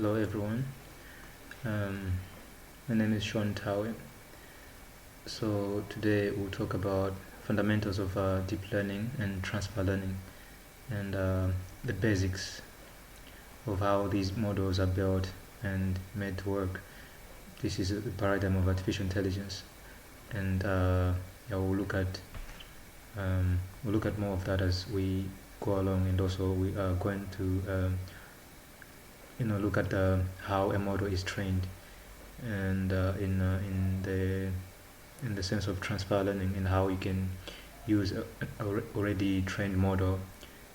Hello everyone. Um, my name is Thawe. So today we'll talk about fundamentals of deep learning and transfer learning, and the basics of how these models are built and made to work. This is the paradigm of artificial intelligence, and yeah, we'll look at more of that as we go along, and also we are going to look at how a model is trained, and in the sense of transfer learning, and how you can use a already trained model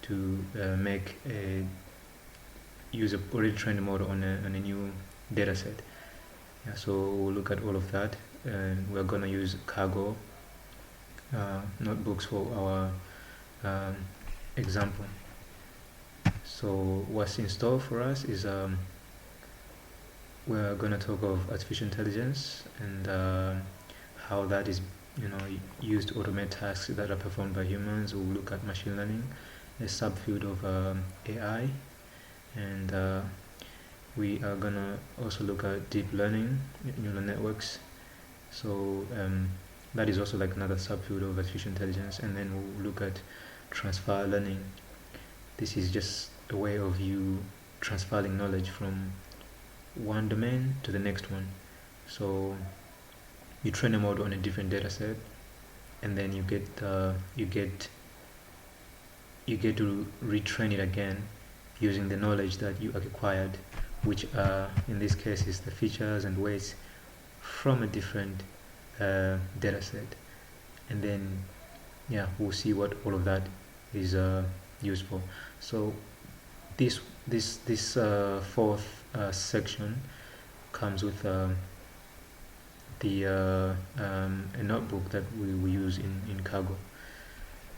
to make a use a already trained model on a new data set. Yeah, so we'll look at all of that, and we're gonna use Cargo notebooks for our um, example. So what's in store for us is we're gonna talk of artificial intelligence and how that is used to automate tasks that are performed by humans. We'll look at machine learning, a subfield of AI, and we are gonna also look at deep learning, neural networks. So that is also like another subfield of artificial intelligence, and then we'll look at transfer learning. This is just a way of you transferring knowledge from one domain to the next one. So you train a model on a different data set, and then you get to retrain it again using the knowledge that you acquired, which in this case is the features and weights from a different data set. And then yeah, we'll see what all of that is used for. So this fourth section comes with a notebook that we use in Cargo.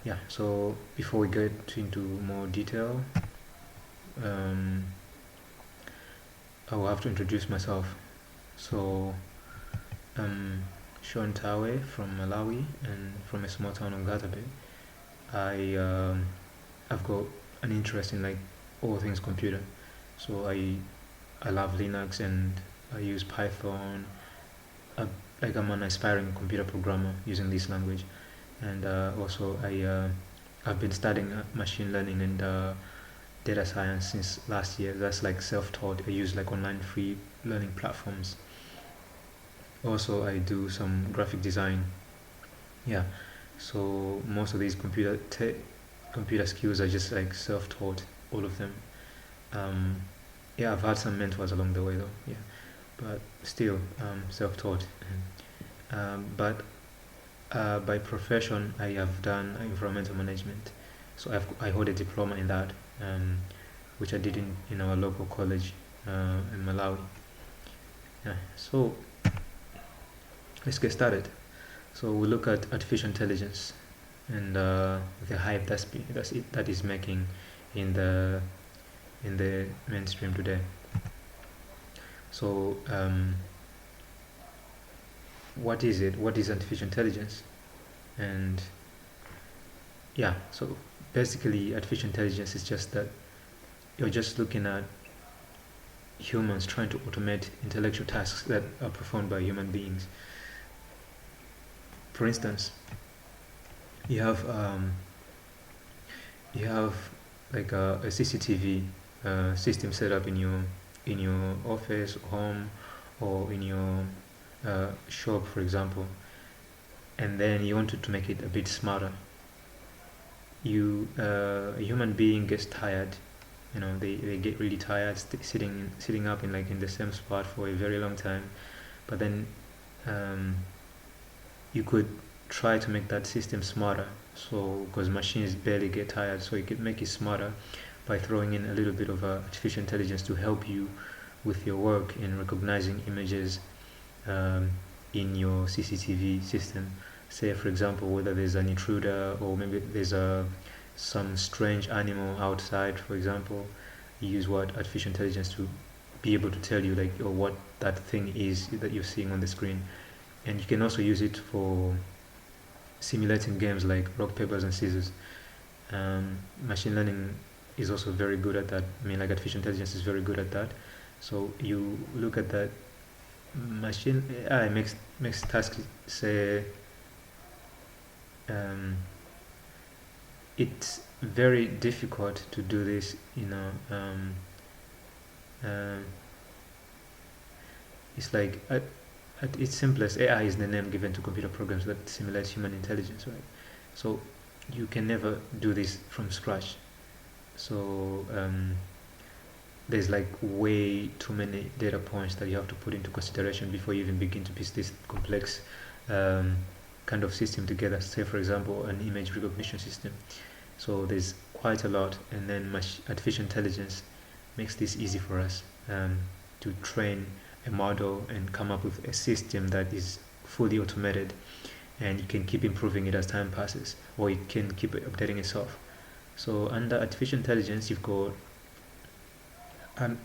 Yeah, so before we get into more detail, I will have to introduce myself. So Sean Thawe from Malawi and from a small town of Gatabe. I've got an interest in like all things computer. So I love Linux and I use Python. Like I'm an aspiring computer programmer using this language, and also I've been studying machine learning and data science since last year. That's like self-taught. I use like online free learning platforms. Also, I do some graphic design. Yeah, so most of these computer skills are just like self-taught, all of them. Um, yeah, I've had some mentors along the way though. Yeah, but still self-taught. But by profession, I have done environmental management. So I hold a diploma in that, which I did in our local college in Malawi. Yeah, so let's get started. So we look at artificial intelligence and the hype that is making in the mainstream today. So what is it? What is artificial intelligence? And yeah, so basically artificial intelligence is just that you're just looking at humans trying to automate intellectual tasks that are performed by human beings. For instance, you have like a CCTV system set up in your office, home, or in your shop, for example, and then you wanted to make it a bit smarter. A human being gets tired. They get really tired sitting up in the same spot for a very long time. But then you could try to make that system smarter. So because machines barely get tired, so you could make it smarter by throwing in a little bit of artificial intelligence to help you with your work in recognizing images in your CCTV system. Say, for example, whether there's an intruder or maybe there's some strange animal outside, for example. You use artificial intelligence to be able to tell you like what that thing is that you're seeing on the screen. And you can also use it for simulating games like rock, papers, and scissors. Machine learning is also very good at that. I mean, like artificial intelligence is very good at that. So you look at that machine AI makes tasks say um, it's very difficult to do this, um, it's like at its simplest, AI is the name given to computer programs that simulate human intelligence, right? So you can never do this from scratch. So there's like way too many data points that you have to put into consideration before you even begin to piece this complex um, kind of system together. Say, for example, an image recognition system. So there's quite a lot, and then artificial intelligence makes this easy for us to train a model and come up with a system that is fully automated, and you can keep improving it as time passes, or it can keep updating itself. So under artificial intelligence, you've got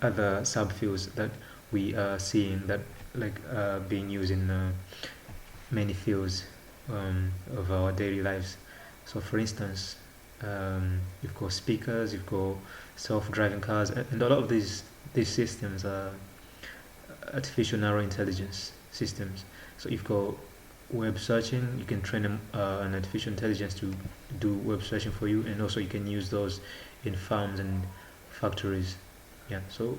other subfields that we are seeing that like being used in many fields of our daily lives. So for instance, you've got speakers, you've got self-driving cars, and a lot of these systems are artificial narrow intelligence systems. So you've got web searching, you can train an artificial intelligence to do web searching for you, and also you can use those in farms and factories. Yeah, so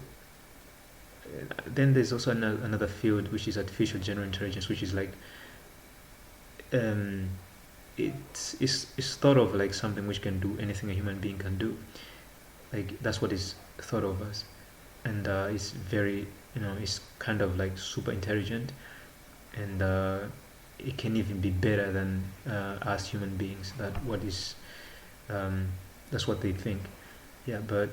then there's also another field which is artificial general intelligence, which is like um, it's thought of like something which can do anything a human being can do. Like that's what is thought of as, and it's very it's kind of like super intelligent, and it can even be better than us human beings. Um, that's what they think. Yeah, but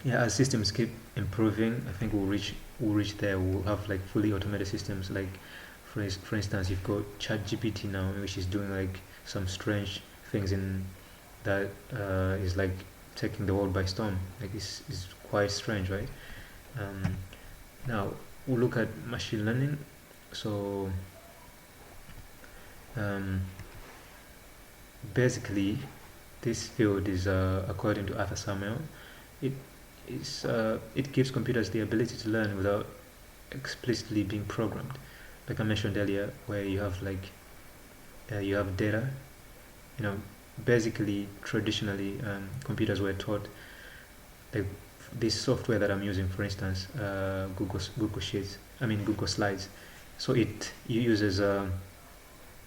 yeah, as systems keep improving, I think we'll reach there. We'll have like fully automated systems. Like for instance, you've got ChatGPT now, which is doing like some strange things in that is like taking the world by storm. Like it's quite strange, right? Um, Now we'll look at machine learning. So um, basically, this field is, according to Arthur Samuel, it it gives computers the ability to learn without explicitly being programmed. Like I mentioned earlier, where you have like you have data. You know, basically, traditionally, computers were taught like this software that I'm using, for instance, Google Sheets. I mean Google Slides. So it uses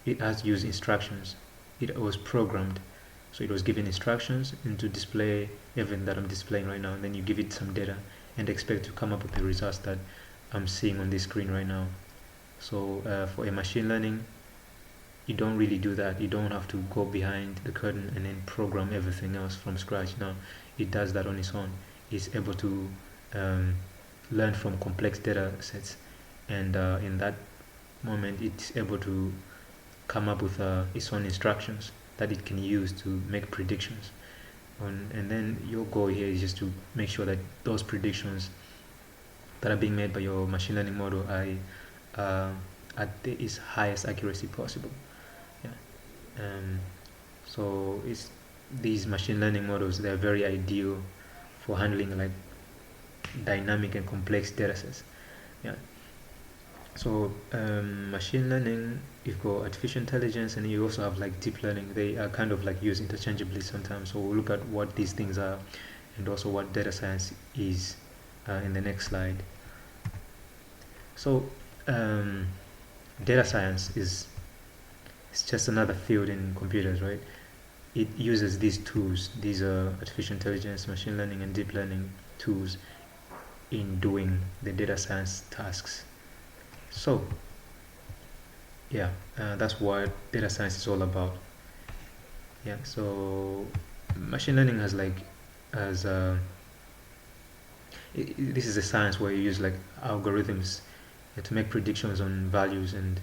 it has used instructions. It was programmed, so it was given instructions and to display everything that I'm displaying right now. And then you give it some data and expect to come up with the results that I'm seeing on this screen right now. So for a machine learning, you don't really do that. You don't have to go behind the curtain and then program everything else from scratch. Now it does that on its own. It's able to um, learn from complex data sets, and in that moment it's able to come up with its own instructions that it can use to make predictions and then your goal here is just to make sure that those predictions that are being made by your machine learning model are at the its highest accuracy possible. Yeah. So it's these machine learning models, they're very ideal for handling like dynamic and complex data sets. Yeah. So machine learning, you've got artificial intelligence, and you also have like deep learning. They are kind of like used interchangeably sometimes. So we'll look at what these things are, and also what data science is in the next slide. So data science is it's just another field in computers, right? It uses these tools, these artificial intelligence, machine learning, and deep learning tools in doing the data science tasks. So yeah, that's what data science is all about. Yeah, so machine learning has like as this is a science where you use like algorithms to make predictions on values and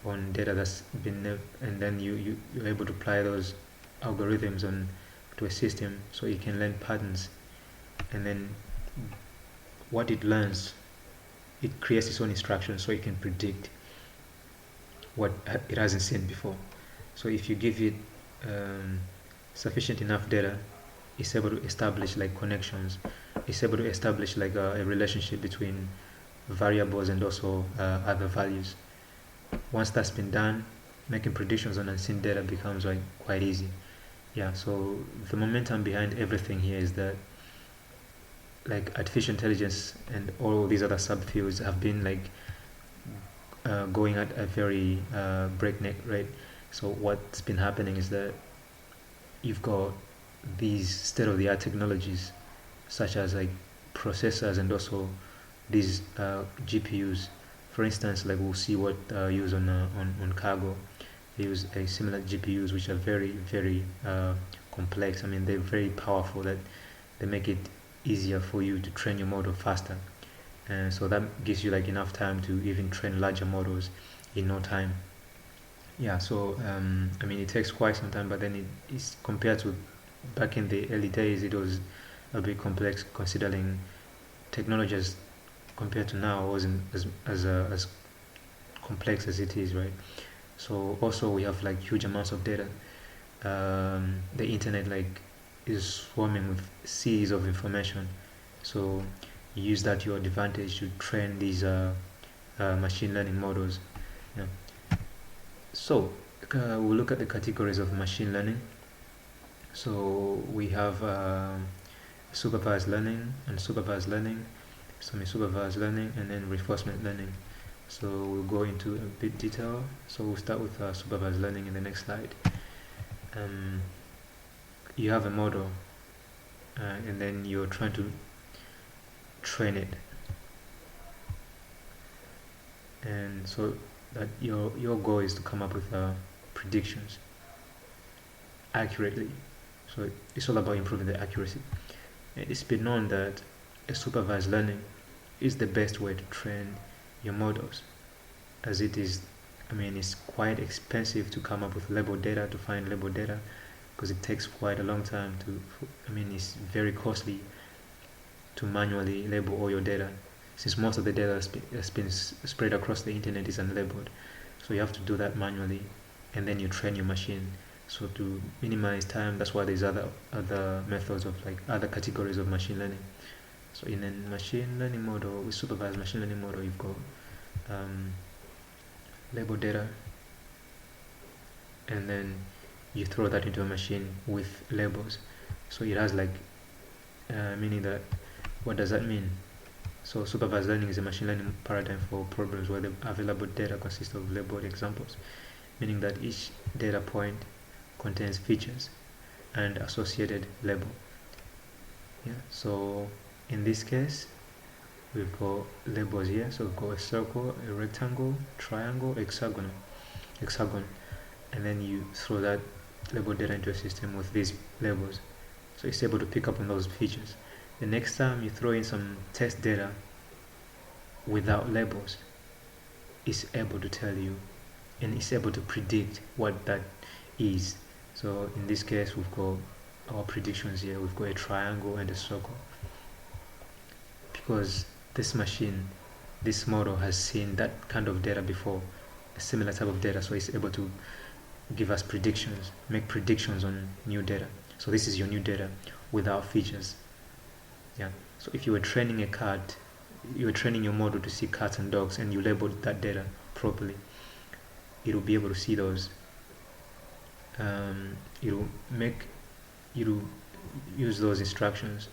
on data that's been and then you're able to apply those algorithms on to a system so it can learn patterns, and then what it learns, it creates its own instructions so it can predict what it hasn't seen before. So if you give it sufficient enough data, it's able to establish like connections it's able to establish like a relationship between variables and also other values. Once that's been done, making predictions on unseen data becomes like quite easy. Yeah, so the momentum behind everything here is that like artificial intelligence and all these other subfields have been like going at a very breakneck rate. So what's been happening is that you've got these state-of-the-art technologies such as like processors and also these GPUs. For instance, like we'll see what use on cargo. They use a similar GPUs which are very complex. I mean, they're very powerful. That they make it easier for you to train your model faster, and so that gives you like enough time to even train larger models in no time. Yeah, so I mean, it takes quite some time, but then it is compared to back in the early days, it was a bit complex considering technologies compared to now wasn't as complex as it is, right? So also we have like huge amounts of data. The internet like is swarming with seas of information. So you use that to your advantage to train these machine learning models. Yeah. So we'll look at the categories of machine learning. So we have supervised learning, unsupervised learning, semi-supervised learning, and then reinforcement learning. So we'll go into a bit detail. So we'll start with supervised learning in the next slide. You have a model, and then you're trying to train it, and so that your goal is to come up with predictions accurately. So it's all about improving the accuracy. It's been known that a supervised learning is the best way to train your models, as it is. I mean, it's quite expensive to come up with labeled data, to find labeled data, because it takes quite a long time to. I mean, it's very costly to manually label all your data, since most of the data has been spread across the internet is unlabeled. So you have to do that manually, and then you train your machine. So to minimize time, that's why there's other methods of like other categories of machine learning. So in a machine learning model, with supervised machine learning model, you've got label data, and then you throw that into a machine with labels. So it has like meaning that. What does that mean? So supervised learning is a machine learning paradigm for problems where the available data consists of labeled examples, meaning that each data point contains features and associated label. Yeah. So in this case, we've got labels here. So we've got a circle, a rectangle, triangle, hexagon, and then you throw that labeled data into a system with these labels. So it's able to pick up on those features. The next time you throw in some test data without labels, it's able to tell you and it's able to predict what that is. So in this case, we've got our predictions here. We've got a triangle and a circle, because this model has seen that kind of data before, a similar type of data, so it's able to give us predictions, make predictions on new data. So this is your new data without features. Yeah. So if you were training a cat, you were training your model to see cats and dogs, and you labeled that data properly, it will be able to see those. It'll use those instructions,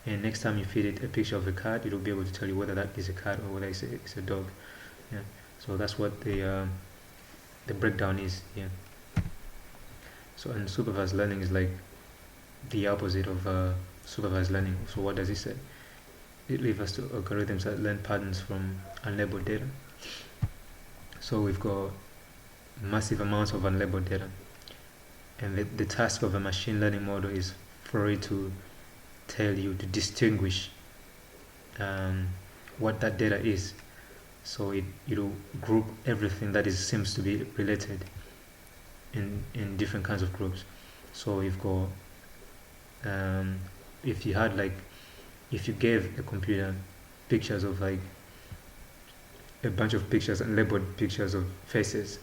and next time you feed it a picture of a cat, it'll be able to tell you whether that is a cat or whether it's a dog. Yeah. So that's what the breakdown is. Yeah. So unsupervised learning is like the opposite of supervised learning. So what does it say? It refers to algorithms that learn patterns from unlabeled data. So we've got massive amounts of unlabeled data, and the task of a machine learning model is for it to tell you to distinguish what that data is. So it'll group everything that seems to be related in different kinds of groups. So you've got if you gave a computer pictures of like a bunch of pictures and labeled pictures of faces,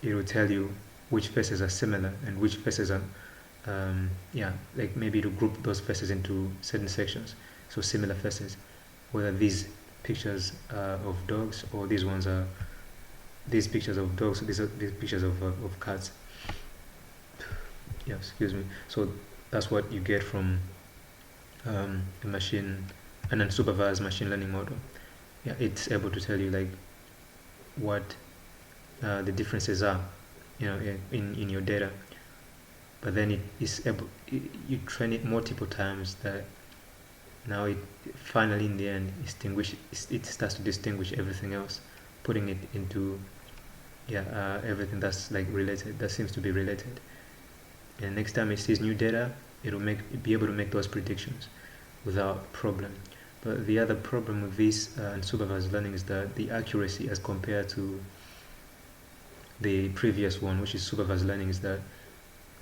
it will tell you which faces are similar and which faces are yeah, like maybe to group those faces into certain sections, so similar faces, whether these pictures of dogs, or these ones are these pictures of dogs, these pictures of cats. Yeah, excuse me. So that's what you get from a machine, an unsupervised machine learning model. Yeah, it's able to tell you like what the differences are, in your data. But then it is able, you train it multiple times, that now it finally in the end it starts to distinguish everything else, putting it into, yeah, everything that's like related, that seems to be related. And next time it sees new data, be able to make those predictions without problem. But the other problem with this unsupervised learning is that the accuracy as compared to the previous one, which is supervised learning, is that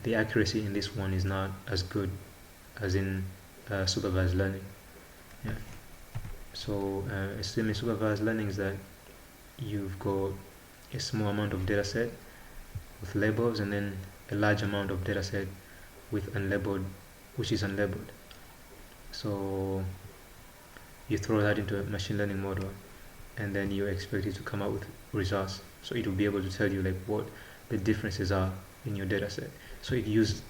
the accuracy in this one is not as good as in supervised learning. Yeah. So semi-supervised learning is that you've got a small amount of data set with labels, and then a large amount of data set with unlabeled, which is unlabeled. So you throw that into a machine learning model, and then you expect it to come out with results. So it will be able to tell you like what the differences are in your data set. So it uses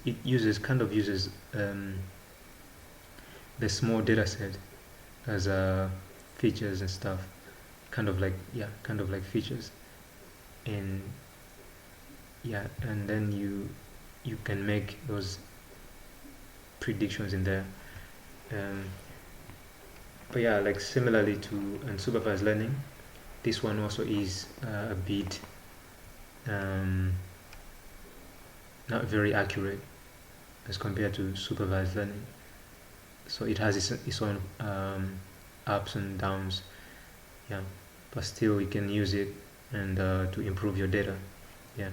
the small data set as features and stuff, kind of like features, and yeah, and then you can make those predictions in there. But yeah, like similarly to unsupervised learning, this one also is a bit not very accurate as compared to supervised learning. So it has its own ups and downs, yeah. But still, you can use it and to improve your data, yeah.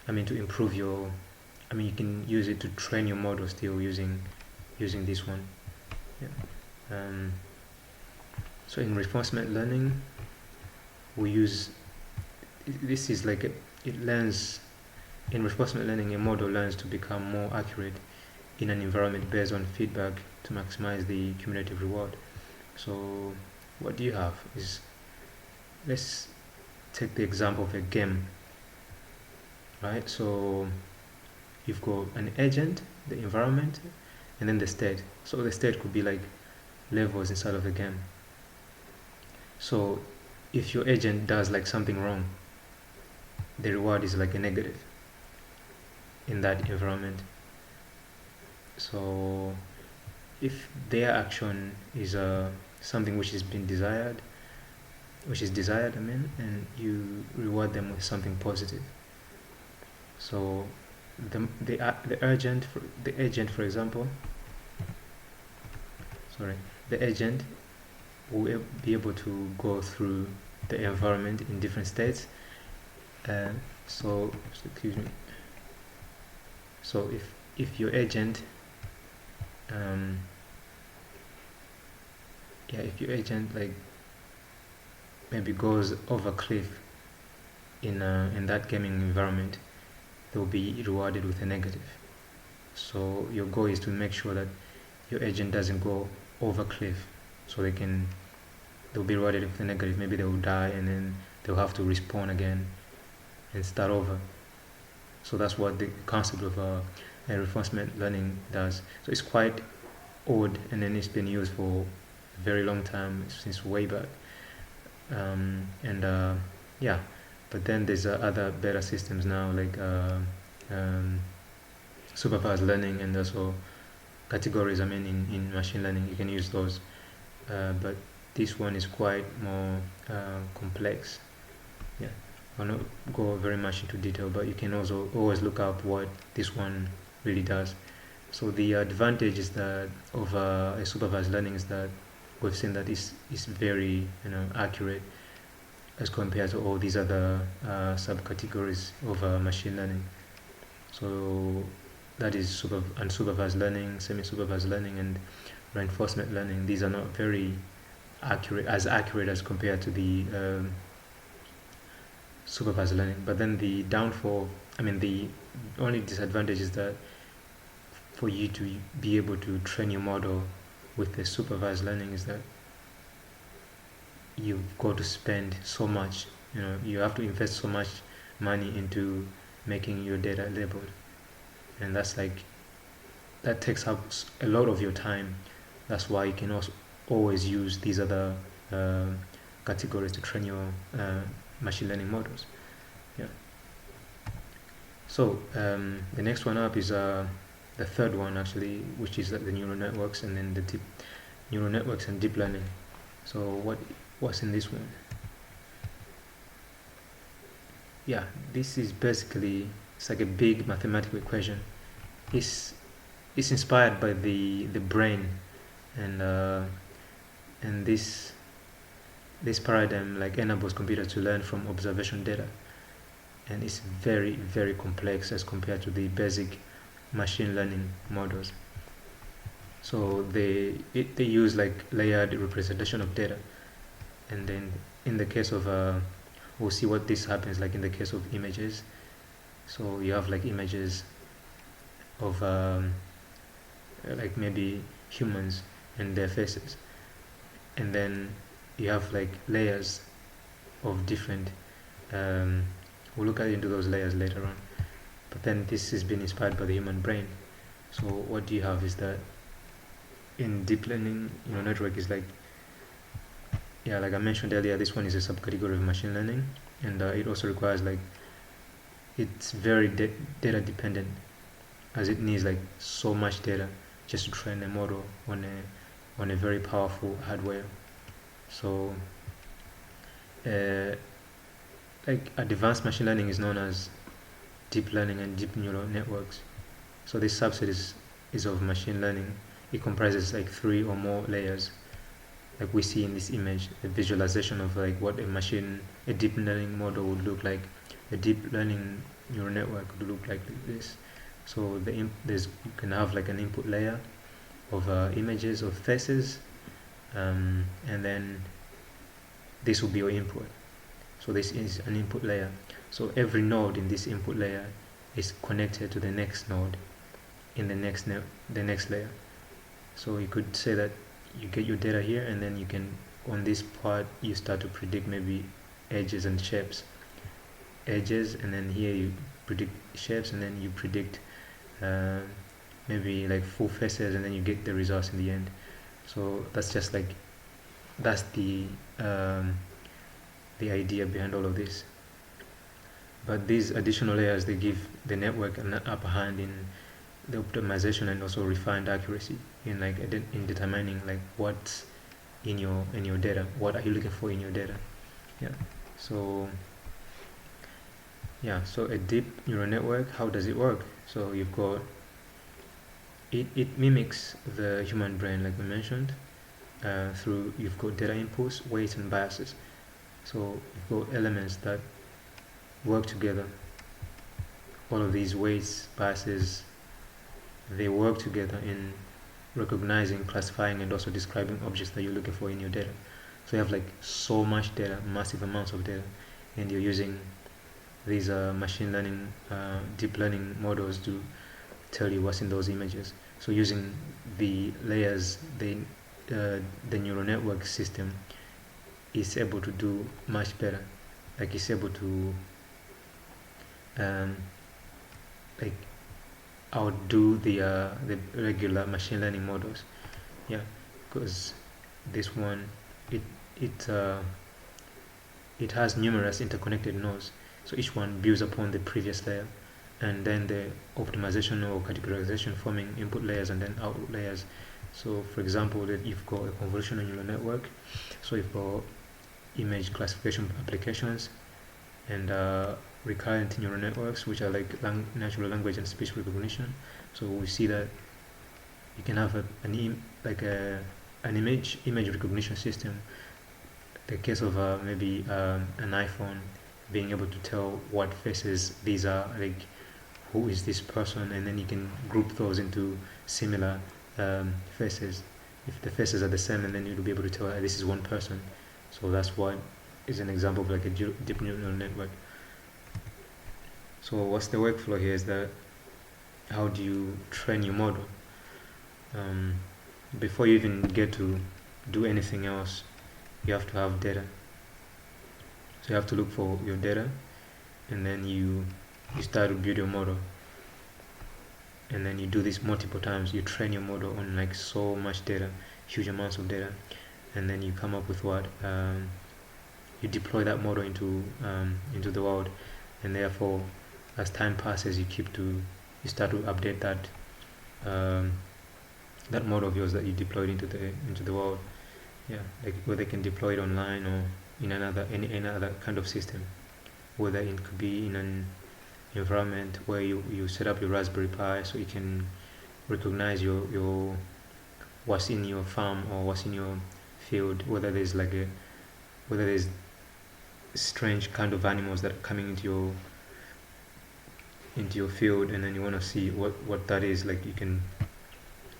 To improve your, you can use it to train your model still using this one, yeah. So in reinforcement learning, we use this is like it learns. In reinforcement learning, a model learns to become more accurate in an environment based on feedback to maximize the cumulative reward. So what do you have is, let's take the example of a game, right? So you've got an agent, the environment, and then the state. So the state could be like levels inside of the game. So if your agent does like something wrong, the reward is like a negative in that environment. So if their action is something which is desired, and you reward them with something positive. So the agent, for example, the agent will be able to go through the environment in different states. So excuse me. So if your agent if your agent like maybe goes over a cliff in that gaming environment, they will be rewarded with a negative. So your goal is to make sure that your agent doesn't go over a cliff, so they'll be rewarded with a negative. Maybe they will die, and then they'll have to respawn again and start over. So that's what the concept of reinforcement learning does. So it's quite old, and then it's been used for a very long time, since way back. Yeah, but then there's other better systems now, like supervised learning, and also categories. In machine learning, you can use those, but this one is quite more complex. Yeah, I'll not go very much into detail, but you can also always look up what this one really does. So the advantage is that of a supervised learning is that we've seen that it's very accurate as compared to all these other subcategories of machine learning. So that is unsupervised learning, semi-supervised learning, and reinforcement learning. These are not very accurate as compared to the supervised learning. But then the only disadvantage is that for you to be able to train your model with the supervised learning is that you've got to spend so much, you have to invest so much money into making your data labeled, and that takes up a lot of your time. That's why you can also always use these other categories to train your machine learning models. Yeah. So the next one up is the third one actually, which is the neural networks, and then the deep neural networks and deep learning. So what's in this one? Yeah, this is basically, it's like a big mathematical equation. It's inspired by the brain, and this paradigm like enables computers to learn from observation data, and it's very very complex as compared to the basic machine learning models. So they use like layered representation of data, and then in the case of we'll see what this happens like in the case of images. So you have like images of like maybe humans and their faces, and then you have like layers of different we'll look into those layers later on, but then this has been inspired by the human brain. So what you have is that in deep learning network is like, yeah, like I mentioned earlier, this one is a subcategory of machine learning, and it also requires like, it's very data dependent, as it needs like so much data just to train a model on a very powerful hardware. So like advanced machine learning is known as deep learning and deep neural networks. So this subset is of machine learning. It comprises like 3 or more layers, like we see in this image, a visualization of like what a deep learning model would look like. A deep learning neural network would look like this. So you can have like an input layer of images of faces, and then this will be your input. So this is an input layer. So every node in this input layer is connected to the next node in the next layer. So you could say that you get your data here, and then you can, on this part, you start to predict maybe edges and shapes. Edges, and then here you predict shapes, and then you predict maybe like full faces, and then you get the results in the end. So that's just like, that's the idea behind all of this. But these additional layers, they give the network an upper hand in the optimization and also refined accuracy in like in determining like what's in your data, what are you looking for in your data. Yeah. So a deep neural network, how does it work? So you've got it mimics the human brain, like we mentioned, through, you've got data inputs, weights and biases. So you've got elements that work together. All of these weights, biases, they work together in recognizing, classifying and also describing objects that you're looking for in your data. So you have like so much data, massive amounts of data, and you're using these machine learning, deep learning models to tell you what's in those images. So using the layers, the neural network system is able to do much better. Like it's able to like outdo the regular machine learning models. Yeah, because this one it has numerous interconnected nodes, so each one builds upon the previous layer, and then the optimization or categorization forming input layers and then output layers. So for example, that you've got a convolutional neural network, so you've got image classification applications and recurrent neural networks, which are like natural language and speech recognition. So we see that you can have an image recognition system. The case of maybe an iPhone being able to tell what faces these are, like who is this person, and then you can group those into similar faces. If the faces are the same, and then you'll be able to tell this is one person. So that's what is an example of like a deep neural network. So what's the workflow here is that how do you train your model. Before you even get to do anything else, you have to have data. So you have to look for your data, and then you start to build your model, and then you do this multiple times. You train your model on like so much data, huge amounts of data, and then you come up with what you deploy that model into the world, and therefore, as time passes, you start to update um, that model of yours that you deployed into the world. Yeah, like whether you can deploy it online or in any other kind of system, whether it could be in an environment where you set up your Raspberry Pi so you can recognize your what's in your farm or what's in your field, whether there's strange kind of animals that are coming into your field, and then you want to see what that is. Like you can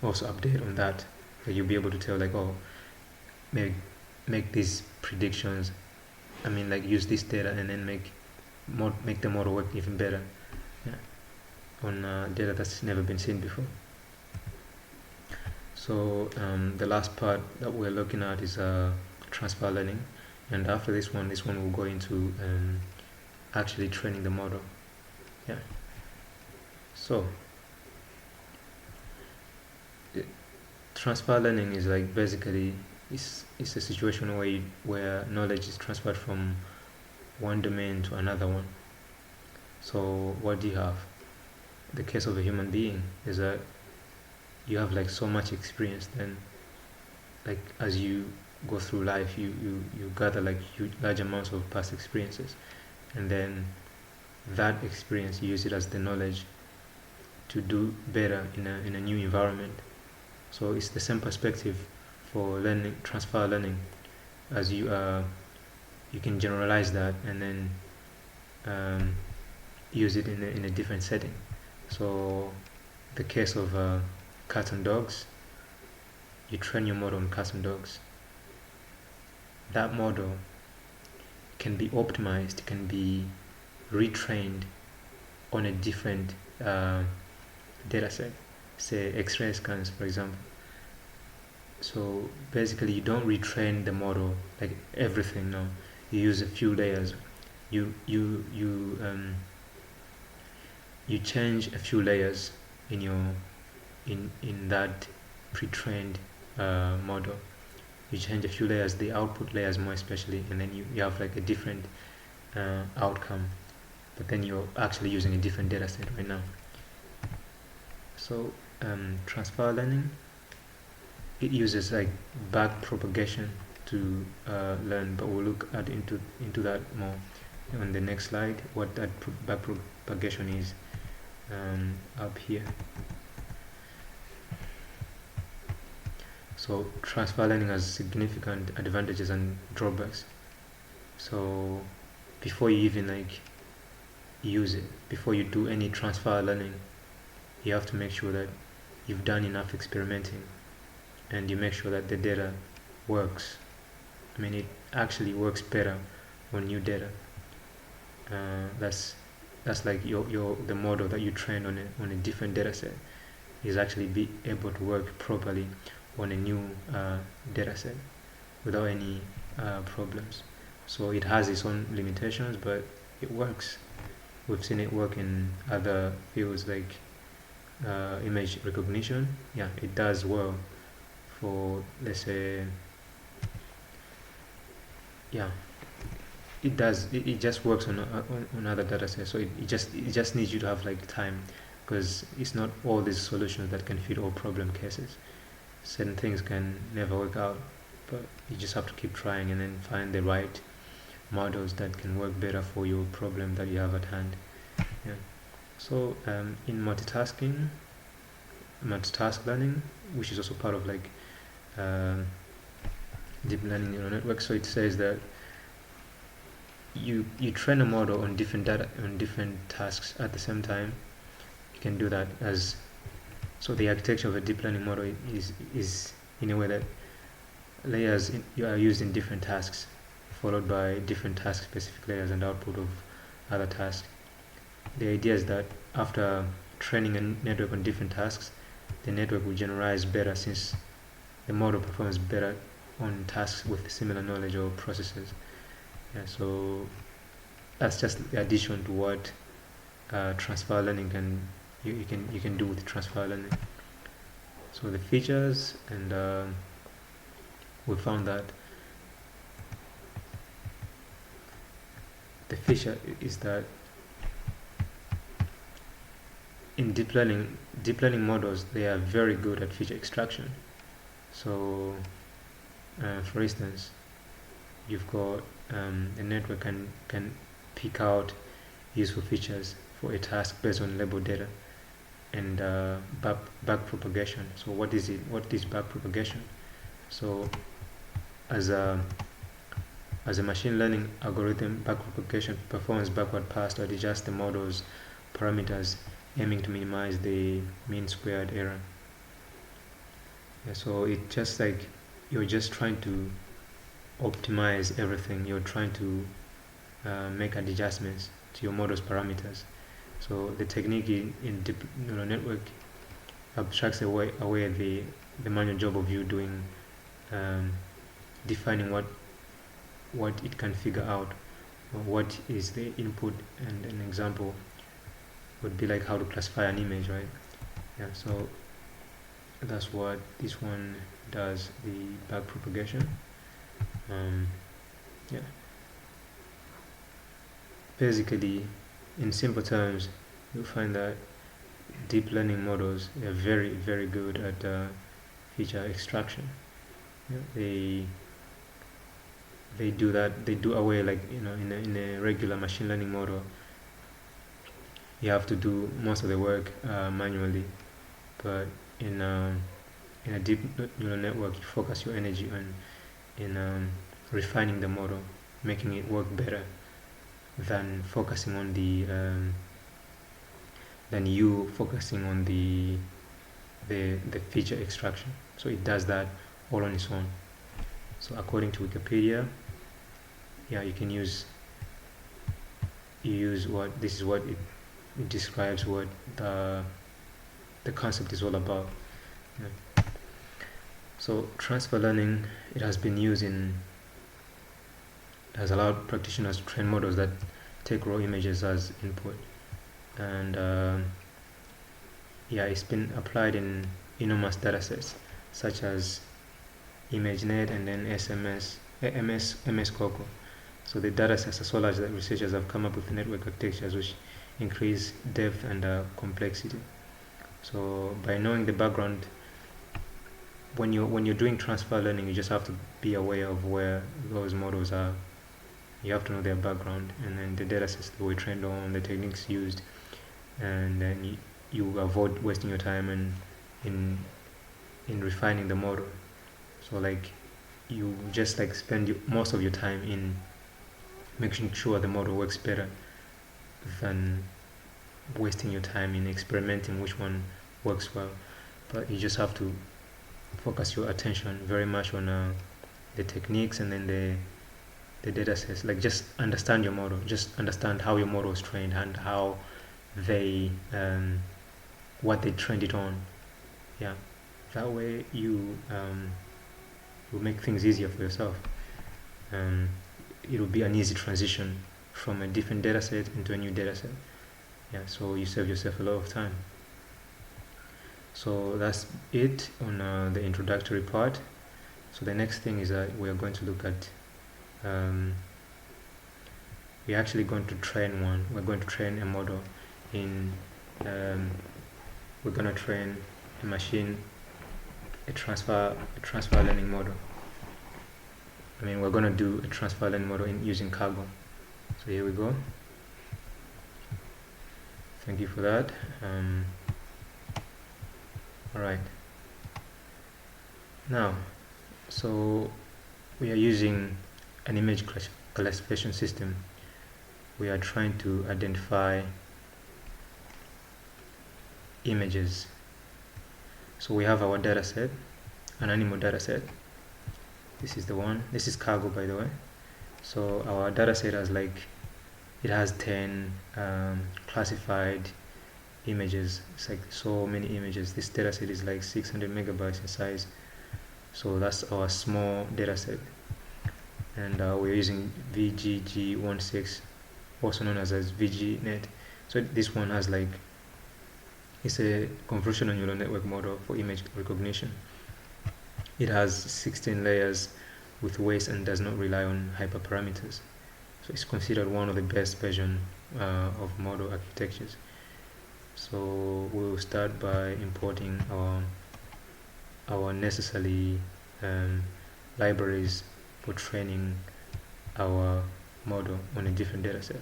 also update on that. Like you'll be able to tell like, oh, make these predictions. I mean, like use this data and then make the model work even better. Yeah, on data that's never been seen before. So the last part that we're looking at is transfer learning, and after this one will go into actually training the model. Yeah. So transfer learning is like basically it's a situation where knowledge is transferred from one domain to another one. So what do you have? The case of a human being is that you have like so much experience, then like as you go through life you gather like large amounts of past experiences, and then that experience you use it as the knowledge to do better in a new environment. So it's the same perspective for learning, transfer learning, as you can generalize that and then use it in a different setting. So the case of cats and dogs, you train your model on cats and dogs. That model can be optimized, can be retrained on a different data set, say X-ray scans, for example. So basically, you don't retrain the model like everything. No, you use a few layers. You change a few layers in that pre-trained model. You change a few layers, the output layers more especially, and then you have like a different outcome. But then you're actually using a different data set right now. So transfer learning, it uses like back propagation to learn, but we'll look at into that more on the next slide, what that back propagation is up here. So transfer learning has significant advantages and drawbacks. So before you even like use it, before you do any transfer learning, you have to make sure that you've done enough experimenting and you make sure that the data works. I mean, it actually works better on new data. That's like the model that you trained on a different data set is actually be able to work properly on a new data set without any problems. So it has its own limitations, but it works. We've seen it work in other fields like image recognition. Yeah, it does well for, let's say, yeah, it does. It just works on other data sets. So it just needs you to have like time, because it's not all these solutions that can fit all problem cases. Certain things can never work out, but you just have to keep trying and then find the right models that can work better for your problem that you have at hand. Yeah. So in multitask learning, which is also part of like deep learning neural network, so it says that you train a model on different data on different tasks at the same time. You can do that so the architecture of a deep learning model is in a way that layers are used in different tasks, followed by different task specific layers and output of other tasks. The idea is that after training a network on different tasks, the network will generalize better since the model performs better on tasks with similar knowledge or processes. Yeah, so that's just the addition to what transfer learning you can do with transfer learning. So the features, and we found that the feature is that in deep learning models, they are very good at feature extraction. So for instance, you've got a network can pick out useful features for a task based on labeled data, and back propagation. So what is it? What is back propagation? So as a machine learning algorithm, back propagation performs backward pass to adjust the model's parameters, aiming to minimize the mean squared error. Yeah, so it's just like you're just trying to optimize everything. You're trying to make adjustments to your model's parameters. So the technique in deep neural network abstracts away the manual job of you doing defining what it can figure out, or what is the input. And an example would be like how to classify an image, right? Yeah, so that's what this one does, the back propagation. Yeah, basically, in simple terms, you'll find that deep learning models are very, very good at feature extraction. Yeah, they do that. They do away, like, in a regular machine learning model, you have to do most of the work manually, but in a deep neural network, you focus your energy on refining the model, making it work better than focusing on the feature extraction. So it does that all on its own. So according to Wikipedia, yeah, you use what this is what it describes what the concept is all about. Yeah. So transfer learning, it has been used has allowed practitioners to train models that take raw images as input, and yeah, it's been applied in enormous datasets such as ImageNet and then MS Coco. So the datasets are so large that researchers have come up with network architectures which increase depth and complexity. So by knowing the background, when you're doing transfer learning, you just have to be aware of where those models are. You have to know their background, and then the datasets they were trained on, the techniques used, and then you avoid wasting your time in refining the model. So like you just like spend most of your time in making sure the model works better than wasting your time in experimenting which one works well. But you just have to focus your attention very much on the techniques, and then the data sets. Like, just understand your model, just understand how your model is trained and how they what they trained it on. Yeah, that way you will make things easier for yourself. It will be an easy transition from a different data set into a new data set. Yeah, so you save yourself a lot of time. So that's it on the introductory part. So the next thing is that we are going to look at we're actually going to train one. We're going to train a model in we're going to train a machine, a transfer learning model. We're going to do a transfer learning model using Cargo. So here we go. Thank you for that. Alright. Now, so we are using an image classification system. We are trying to identify images. So we have our data set, an animal data set. This is the one. This is Cargo, by the way. So our data set has it has 10 classified images. It's like so many images. This dataset is like 600 megabytes in size, so that's our small dataset. And we're using VGG16, also known as VGNet. So this one has like, it's a convolutional neural network model for image recognition. It has 16 layers with weights and does not rely on hyperparameters. So it's considered one of the best version of model architectures. So we'll start by importing our necessary libraries for training our model on a different dataset.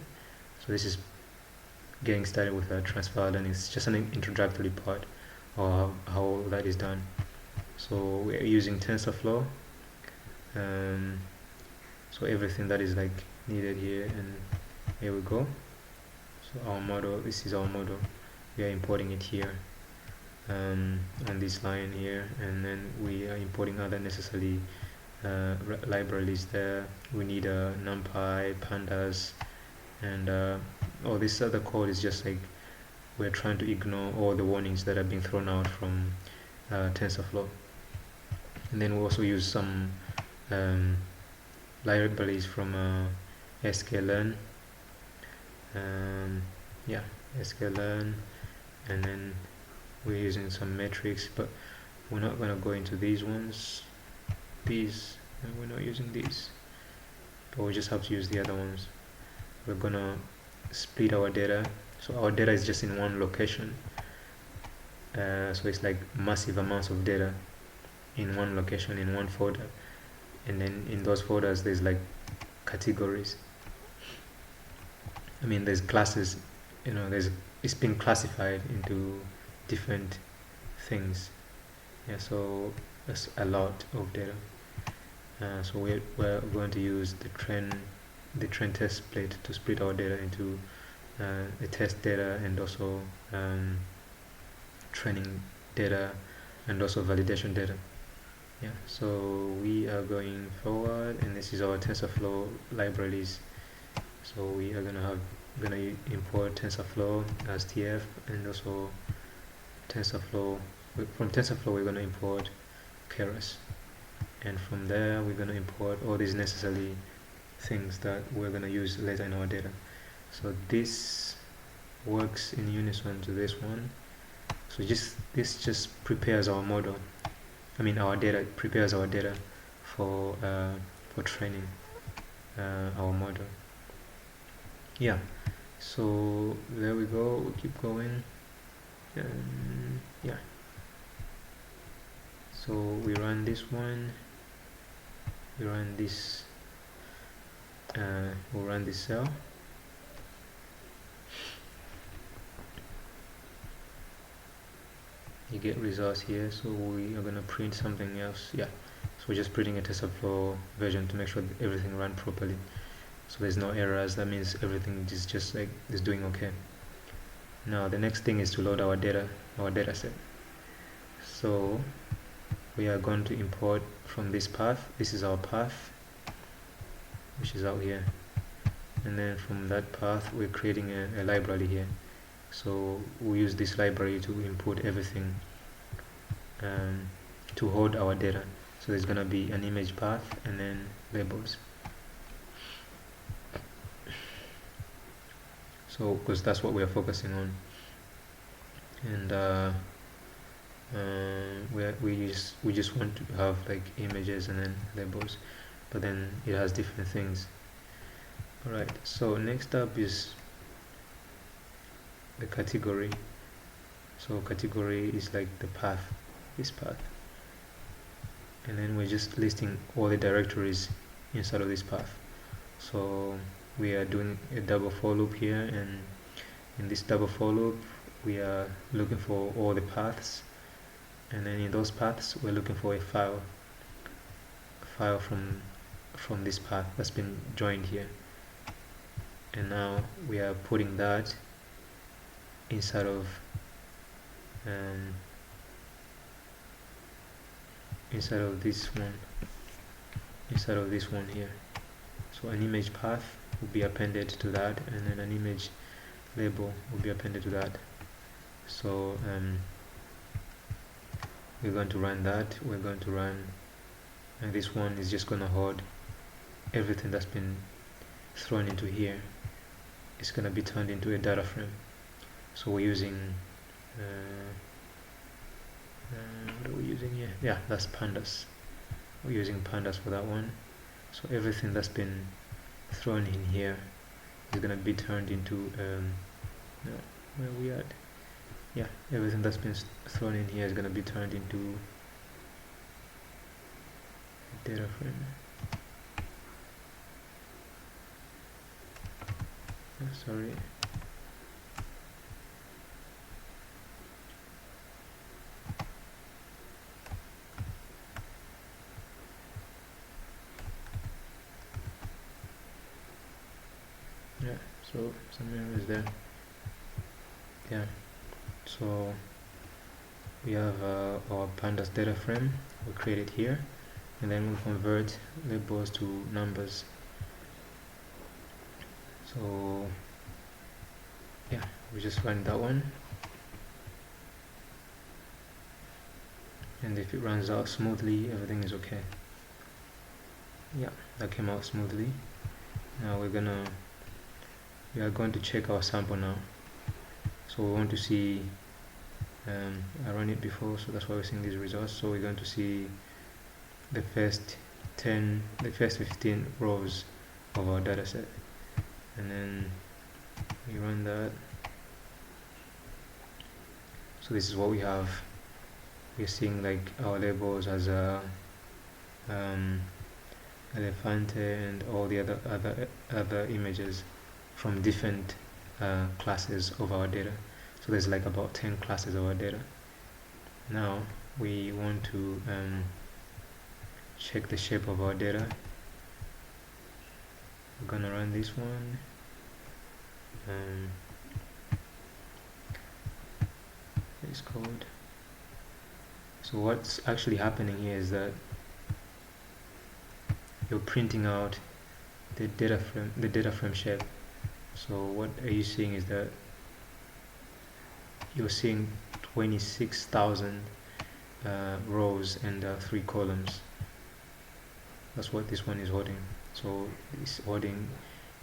So this is getting started with a transfer learning. It's just an introductory part of how that is done. So we're using TensorFlow. So everything that is like needed here, and here we go. So our model, this is our model. We are importing it here on this line here, and then we are importing other necessary libraries there. We need NumPy, pandas, and all this other code is just like we're trying to ignore all the warnings that are being thrown out from TensorFlow. And then we also use some libraries from sklearn. Yeah, sklearn, and then we're using some metrics, but we're not going to go into these ones. We're not using these, but we just have to use the other ones. We're gonna split our data, so our data is just in one location, so it's like massive amounts of data in one location, in one folder, and then in those folders there's like categories. I mean, there's classes, it's been classified into different things. Yeah, so that's a lot of data. So we're going to use the trend test split to split our data into the test data and also training data and also validation data. Yeah, so we are going forward, and this is our TensorFlow libraries. So we are gonna import TensorFlow as TF, and also TensorFlow. From TensorFlow we're gonna import Keras, and from there we're gonna import all these necessary things that we're gonna use later in our data. So this works in unison to this one. So this just prepares our model. I mean, our data prepares our data for training our model. Yeah, so there we go. We'll keep going. Yeah, so we run this one, we run this, we'll run this cell. You get results here, so we are gonna print something else. Yeah, so we're just printing a TensorFlow version to make sure that everything ran properly, so there's no errors. That means everything is just like is doing okay. Now the next thing is to load our data set. So we are going to import from this path. This is our path, which is out here, and then from that path we're creating a library here. So we use this library to input everything to hold our data. So there's gonna be an image path and then labels. So because that's what we are focusing on, and we just want to have like images and then labels, but then it has different things. Alright, so next up is the category. So category is like the path, this path, and then we're just listing all the directories inside of this path. So we are doing a double for loop here, and in this double for loop we are looking for all the paths, and then in those paths we're looking for a file from this path that's been joined here, and now we are putting that inside of this one here. So an image path will be appended to that, and then an image label will be appended to that. So we're going to run that. We're going to run, and this one is just going to hold everything that's been thrown into here. It's going to be turned into a data frame. So we're using what are we using here? Yeah, that's pandas. We're using pandas for that one. So everything that's been thrown in here is going to be turned into where are we at? Yeah, everything that's been thrown in here is going to be turned into a data frame. Oh, sorry. Yeah, so some errors there. Yeah, so we have our pandas data frame. We create it here, and then we convert labels to numbers. So yeah, we just run that one, and if it runs out smoothly, everything is okay. Yeah, that came out smoothly. Now we are going to check our sample now. So we want to see, I ran it before, so that's why we're seeing these results. So we're going to see the first 15 rows of our data set, and then we run that. So this is what we have. We're seeing like our labels as a elefante and all the other images from different classes of our data. So there's like about 10 classes of our data. Now we want to check the shape of our data. We're gonna run this one. This code. So what's actually happening here is that you're printing out the data frame shape. So what are you seeing is that you're seeing 26,000 rows and 3 columns. That's what this one is holding. So it's holding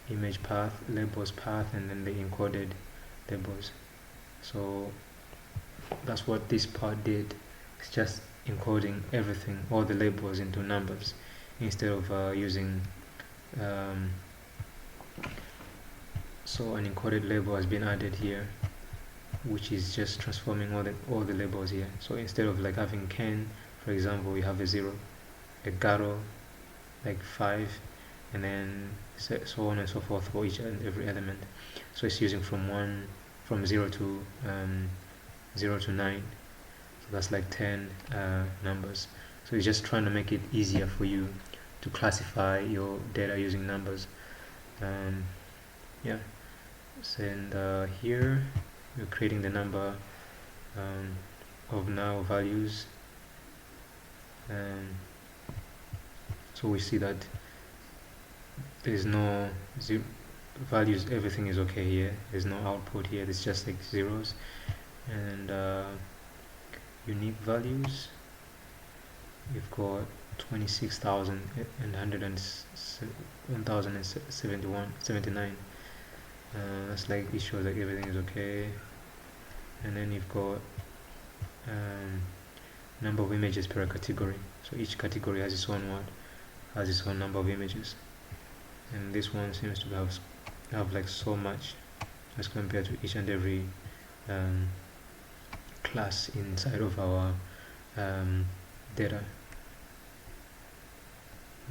image path, labels path, and then the encoded labels. So that's what this part did. It's just encoding everything, all the labels, into numbers instead of using so an encoded label has been added here, which is just transforming all the labels here. So instead of like having Ken, for example, we have a 0, a Garo, like 5, and then so on and so forth for each and every element. So it's using from 0 to 9. So that's like 10 numbers. So it's just trying to make it easier for you to classify your data using numbers. Yeah. So, and here we're creating the number of now values, and so we see that there's no values, everything is okay here, there's no output here, it's just like zeros. And unique values, we've got 26,179. That's like, it shows like everything is okay. And then you've got number of images per category. So each category has its own number of images, and this one seems to have like so much as compared to each and every class inside of our data.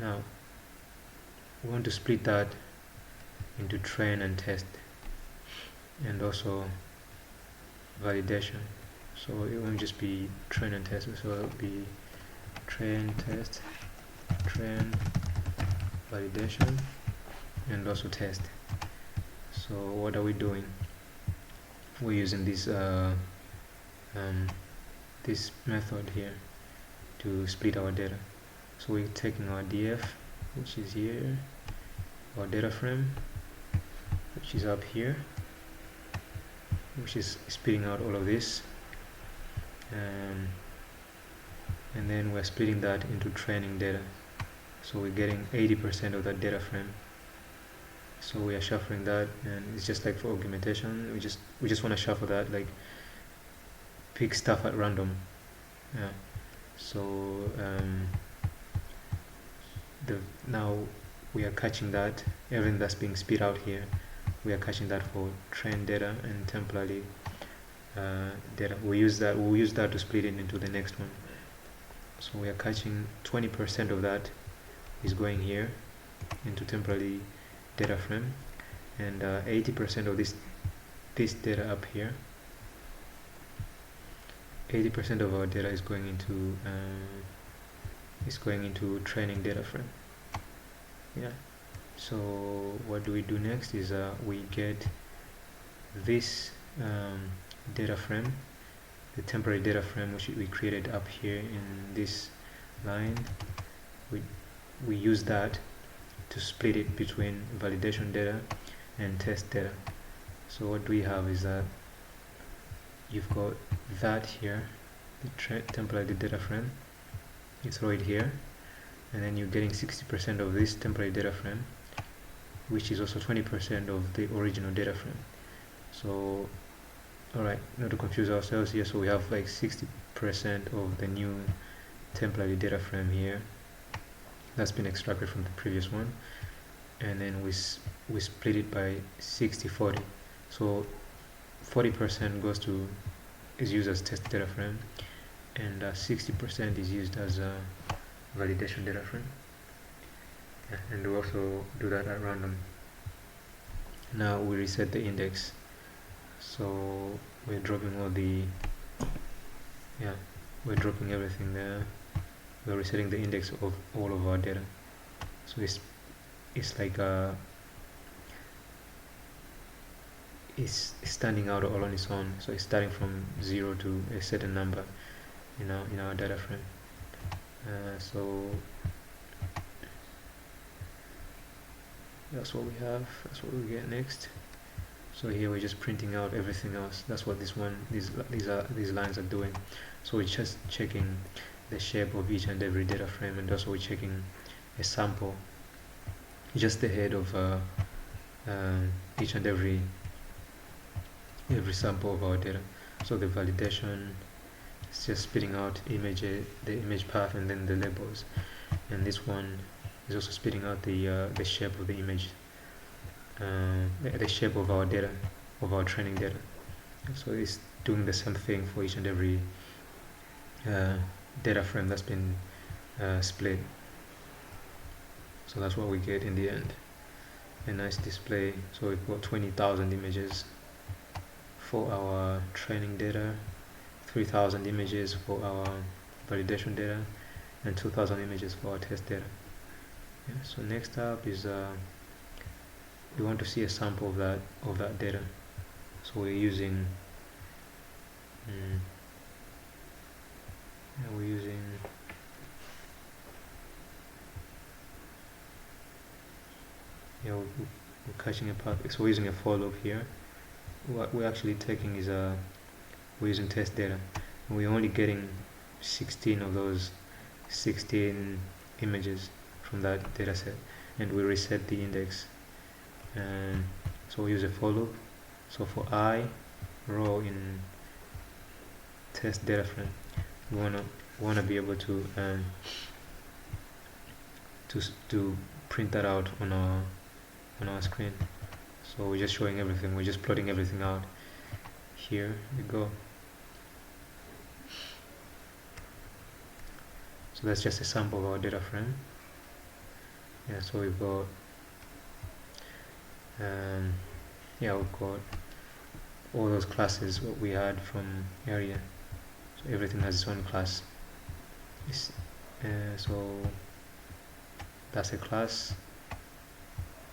Now we want to split that into train and test, and also validation. So it won't just be train and test, so it'll be train, test, train, validation, and also test. So what are we doing? We're using this this method here to split our data. So we're taking our df, which is here, our data frame, which is up here, which is spitting out all of this, and then we're splitting that into training data. So we're getting 80% of that data frame. So we are shuffling that, and it's just like for augmentation. We just want to shuffle that, like pick stuff at random. Yeah. So now we are catching that everything that's being spit out here. We are catching that for train data and temporary data. We'll use that to split it into the next one. So we are catching 20% of that is going here into temporary data frame, and 80% of this data up here. 80% of our data is going into training data frame. Yeah. So what do we do next is we get this data frame, the temporary data frame which we created up here in this line. We use that to split it between validation data and test data. So what we have is that you've got that here, the temporary data frame. You throw it here, and then you're getting 60% of this temporary data frame, which is also 20% of the original data frame. So, alright, not to confuse ourselves here, so we have like 60% of the new temporary data frame here that's been extracted from the previous one, and then we split it by 60-40. So 40% is used as test data frame, and 60% is used as a validation data frame. Yeah, and we also do that at random. Now we reset the index, so we're dropping we're dropping everything there. We're resetting the index of all of our data. So it's like it's standing out all on its own. So it's starting from 0 to a certain number in our data frame. So that's what we have. That's what we get next. So here we're just printing out everything else. That's what these lines are doing. So we're just checking the shape of each and every data frame, and also we're checking a sample, just the head of each and every sample of our data. So the validation is just spitting out the image path and then the labels, and this one is also spitting out the shape of the image, the shape of our data, of our training data. So it's doing the same thing for each and every data frame that's been split. So that's what we get in the end, a nice display. So we've got 20,000 images for our training data, 3,000 images for our validation data, and 2,000 images for our test data. Yeah, so next up is we want to see a sample of that data. So we're using we're catching a path. So we're using a for loop here. What we're actually taking is we're using test data, and we're only getting 16 of those 16 images from that data set, and we reset the index. And so we use a for loop. So for I row in test data frame, we wanna be able to print that out on our screen. So we're just showing everything. We're just plotting everything out. Here we go. So that's just a sample of our data frame. Yeah. So we've got we've got all those classes what we had from area. So everything has its own class. So that's a class.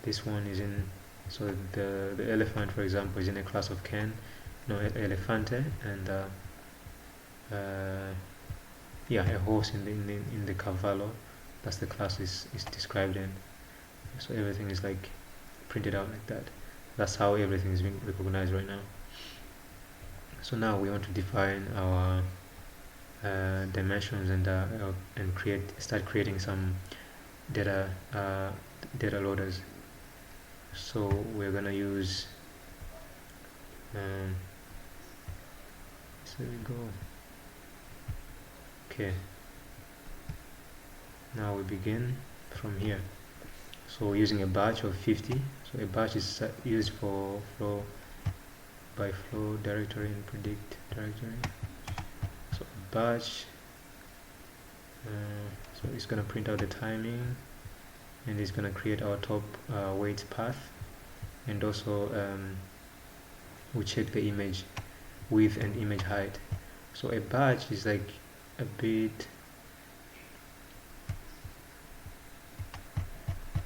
This one is in, so the elephant, for example, is in a class of can, elefante, and a horse in the cavallo. That's the class is described in. So everything is like printed out like that. That's how everything is being recognized right now. So now we want to define our dimensions and start creating some data loaders. So we're gonna use so we go. Okay, now we begin from here. So using a batch of 50. So a batch is used for flow by flow directory and predict directory. So a batch, so it's gonna print out the timing, and it's gonna create our top weight path, and also we check the image width and image height. So a batch is like a bit,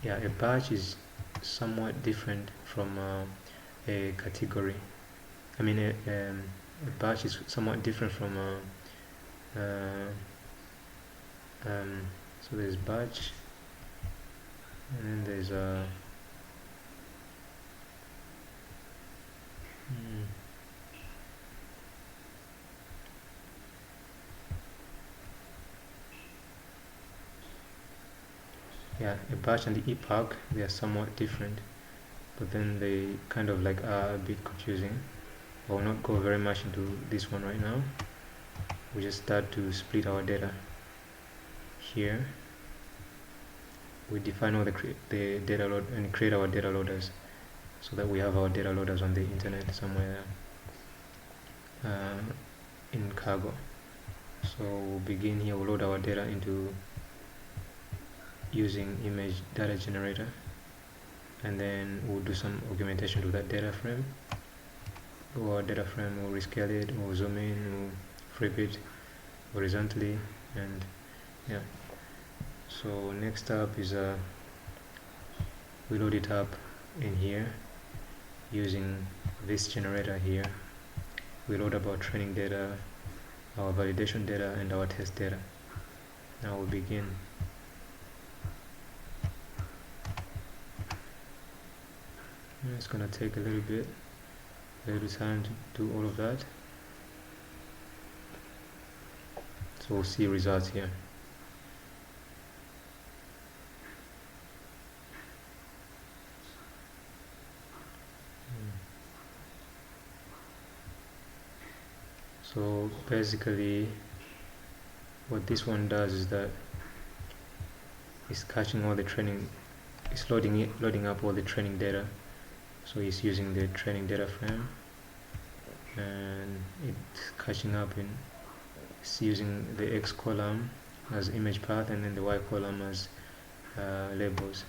yeah, a batch is somewhat different from a category. I mean, a batch is somewhat different from so there's batch, and then there's a yeah, a batch and the epoch, they are somewhat different, but then they kind of like are a bit confusing. I will not go very much into this one right now. We just start to split our data. Here we define all the data load and create our data loaders, so that we have our data loaders on the internet somewhere in cargo. So we'll begin here. We'll load our data into using image data generator, and then we'll do some augmentation to that data frame. Go our data frame, we'll rescale it, we'll zoom in, we'll flip it horizontally, and yeah. So next up is we load it up in here using this generator here. We load up our training data, our validation data, and our test data. Now we'll begin. It's gonna take a little time to do all of that. So we'll see results here. So basically what this one does is that it's catching all the training, it's loading up all the training data. So it's using the training data frame, and it's catching up it's using the X column as image path, and then the Y column as labels,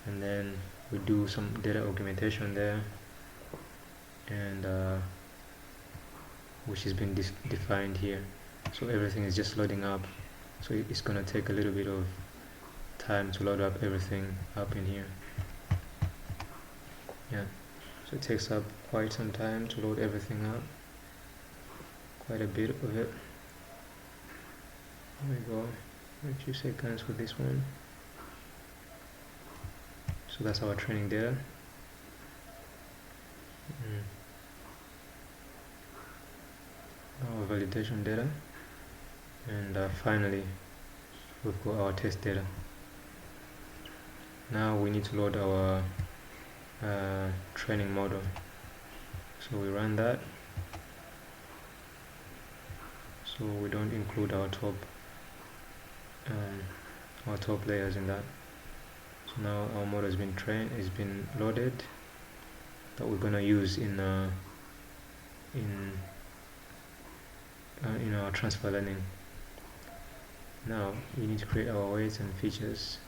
and then we do some data augmentation there, and which has been defined here. So everything is just loading up, so it's gonna take a little bit of time to load up everything up in here. Yeah, so it takes up quite some time to load everything up, quite a bit of it. There we go, a few seconds with this one. So that's our training data. Our validation data, and finally we've got our test data. Now we need to load our training model. So we run that. So we don't include our top layers in that. So now our model has been trained, has been loaded, that we're gonna use in our transfer learning. Now we need to create our weights and features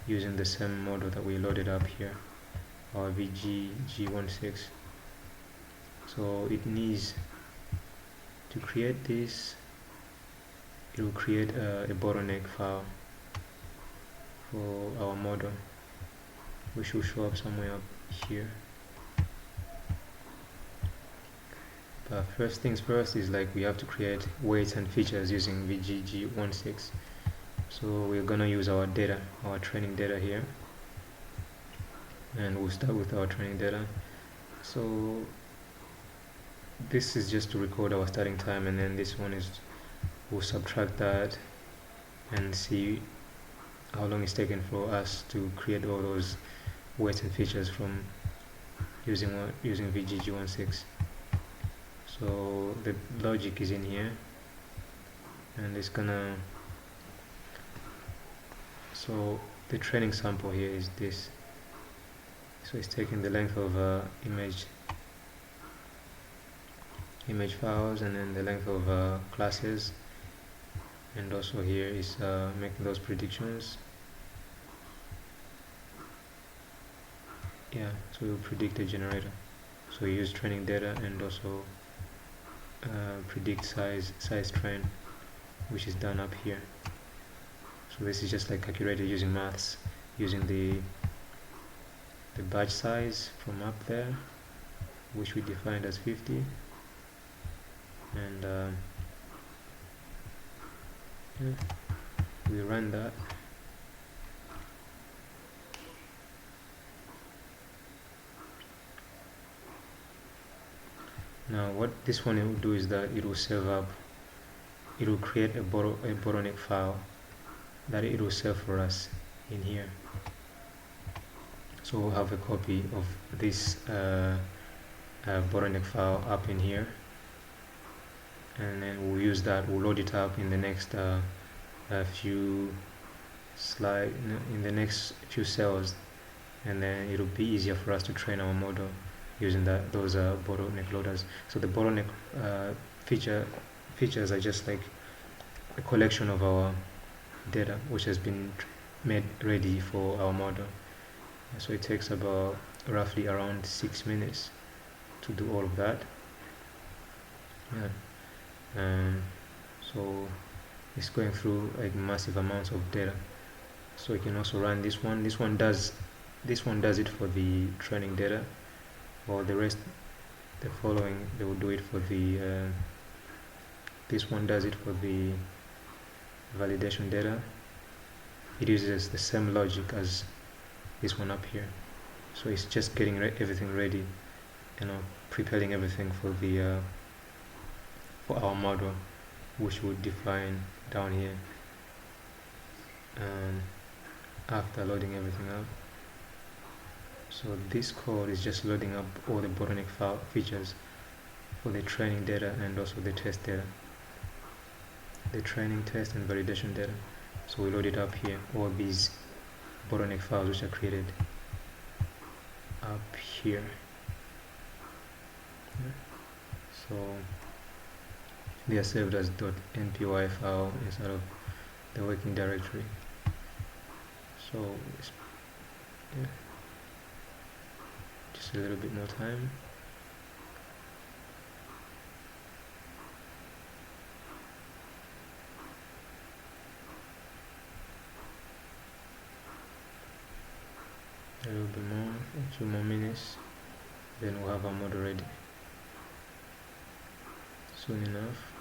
using the same model that we loaded up here, our VGG16. So it needs to create this. It will create a bottleneck file for our model, which will show up somewhere up here. But first things first is like we have to create weights and features using VGG16. So we're gonna use our data, our training data here, and we'll start with our training data. So this is just to record our starting time, and then this one is we'll subtract that and see how long it's taken for us to create all those weights and features from using VGG16. So the logic is in here, and it's gonna, so the training sample here is this. So it's taking the length of image files, and then the length of classes, and also here is making those predictions. Yeah, so we'll predict the generator. So we use training data and also predict size train, which is done up here. So this is just like calculated using maths, using the batch size from up there, which we defined as 50, and yeah, we run that. Now what this one will do is that it will save up, it will create a bottleneck file that it will save for us in here. So we'll have a copy of this bottleneck file up in here, and then we'll use that, we'll load it up in the next few cells, and then it'll be easier for us to train our model using those bottleneck loaders. So the bottleneck features are just like a collection of our data which has been made ready for our model. So it takes about roughly around 6 minutes to do all of that. Yeah. So it's going through like massive amounts of data. So you can also run this one. This one does it for the training data, while the rest, the following, they will do it for the this one does it for the validation data. It uses the same logic as this one up here, so it's just getting everything ready, preparing everything for the for our model, which we'll define down here after loading everything up. So this code is just loading up all the bottleneck file features for the training data and also the test data, the training, test, and validation data. So we load it up here, all these bottleneck files which are created up here. So they are saved as .npy file inside of the working directory. So yeah, just a little bit more time. A little bit more, a few more minutes, then we'll have our model ready soon enough.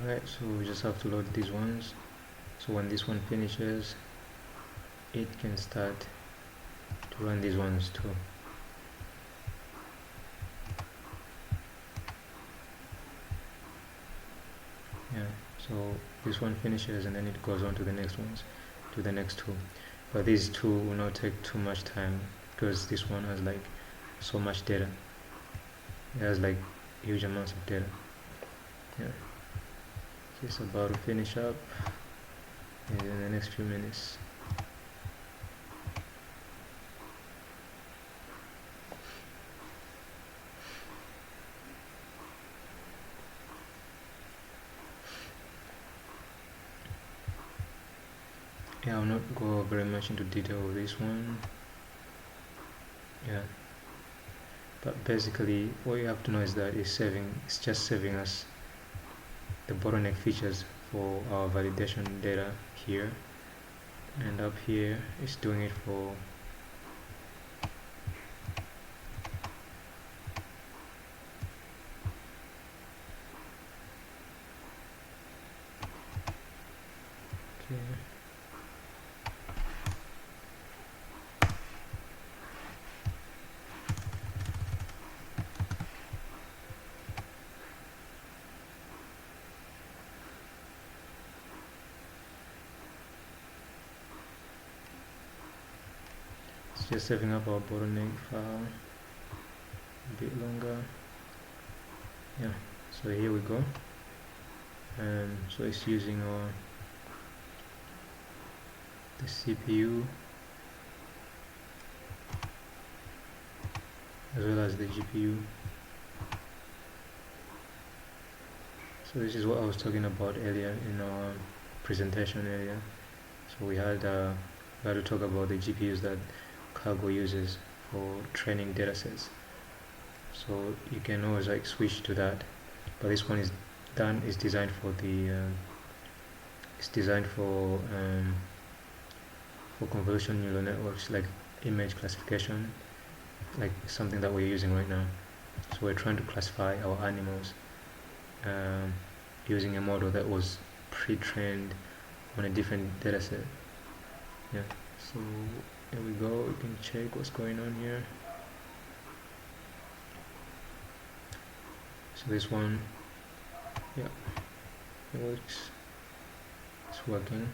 Alright, so we just have to load these ones. So when this one finishes, it can start to run these ones too. Yeah, so this one finishes and then it goes on to the next ones, to the next two. But these two will not take too much time because this one has like so much data. It has like huge amounts of data. Yeah. It's about to finish up in the next few minutes. Yeah, I'll not go very much into detail with this one. Yeah, but basically what you have to know is that it's just saving us the bottleneck features for our validation data here, and up here it's doing it for it's just saving up our bottleneck file a bit longer. Yeah, so here we go. So it's using the CPU as well as the GPU. So this is what I was talking about earlier in our presentation area. So we had to talk about the GPUs that Cargo uses for training datasets. So you can always like switch to that, but this one is designed for the it's designed for convolutional neural networks, like image classification, like something that we're using right now. So we're trying to classify our animals using a model that was pre-trained on a different dataset. Yeah, so here we go. We can check what's going on here. So this one, yeah, it works. It's working.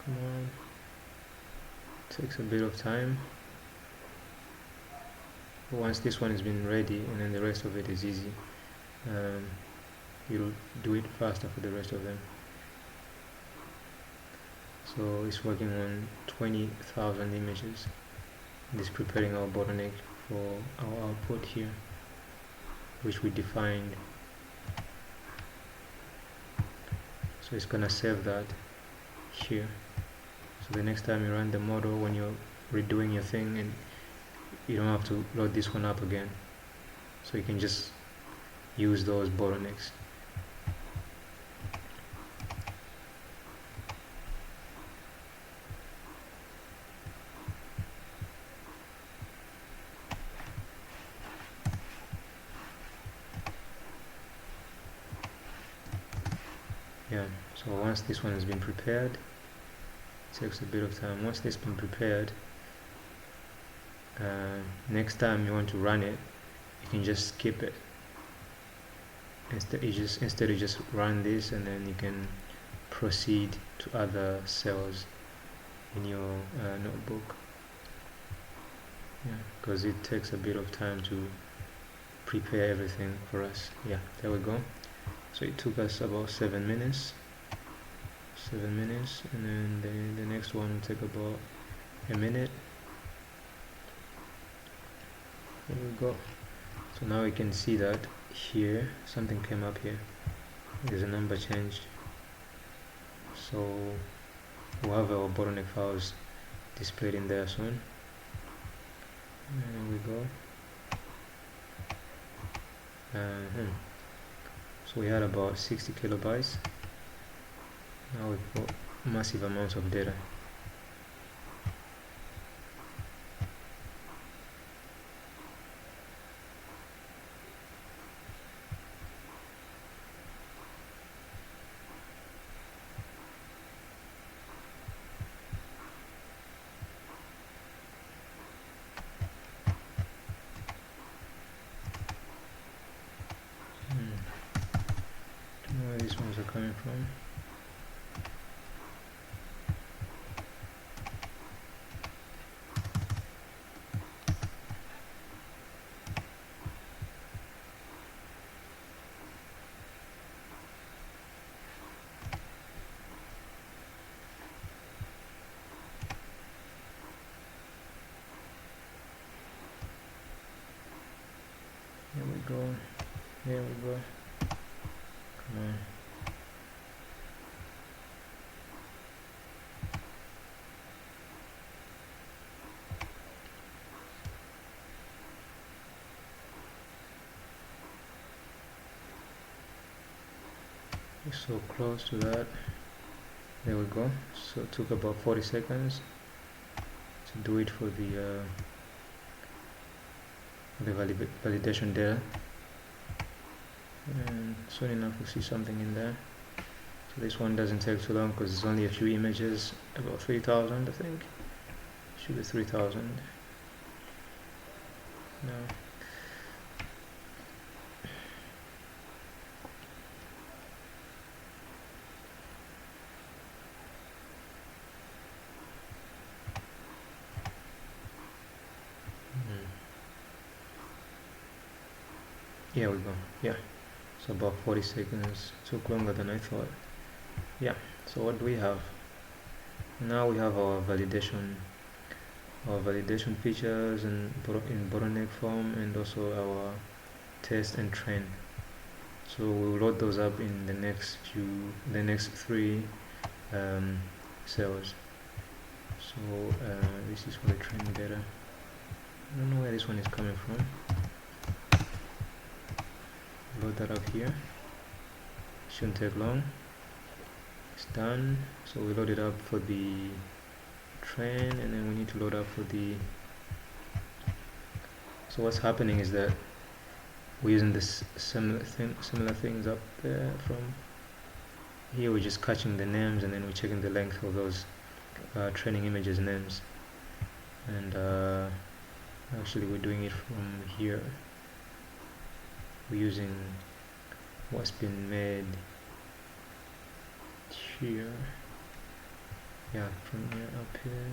Come on. Takes a bit of time. But once this one has been ready, and then the rest of it is easy, you'll do it faster for the rest of them. So it's working on 20,000 images. And it's preparing our bottleneck for our output here, which we defined. So it's gonna save that here. So the next time you run the model, when you're redoing your thing, and you don't have to load this one up again, so you can just use those bottlenecks. Yeah, so once this one has been prepared, it takes a bit of time. Once this has been prepared, next time you want to run it, you can just skip it. Instead you just run this, and then you can proceed to other cells in your notebook. Yeah, because it takes a bit of time to prepare everything for us. Yeah, there we go. So it took us about 7 minutes, and then the next one will take about a minute. There we go. So now we can see that here something came up here. There's a number changed. So we'll have our bottleneck files displayed in there soon. There we go. So we had about 60 kilobytes. Now we've got massive amounts of data. Don't know where these ones are coming from. Here we go. Here we go. Come on. We're so close to that. There we go. So it took about 40 seconds to do it for the validation data, and soon enough we'll see something in there. So this one doesn't take too long because it's only a few images, about 3,000 I think. Should be 3,000. No. Here we go. Yeah, so about 40 seconds. Took longer than I thought. Yeah, so what do we have now? We have our validation features in bottleneck form, and also our test and train. So we'll load those up in the next 3 cells. So this is for the training data. I don't know where this one is coming from. Load that up here. Shouldn't take long. It's done. So we load it up for the train, and then we need to load up for the. So what's happening is that we're using this similar things up there. From here we're just catching the names, and then we're checking the length of those training images names, and actually we're doing it from here. We're using what's been made here. Yeah, from here up here.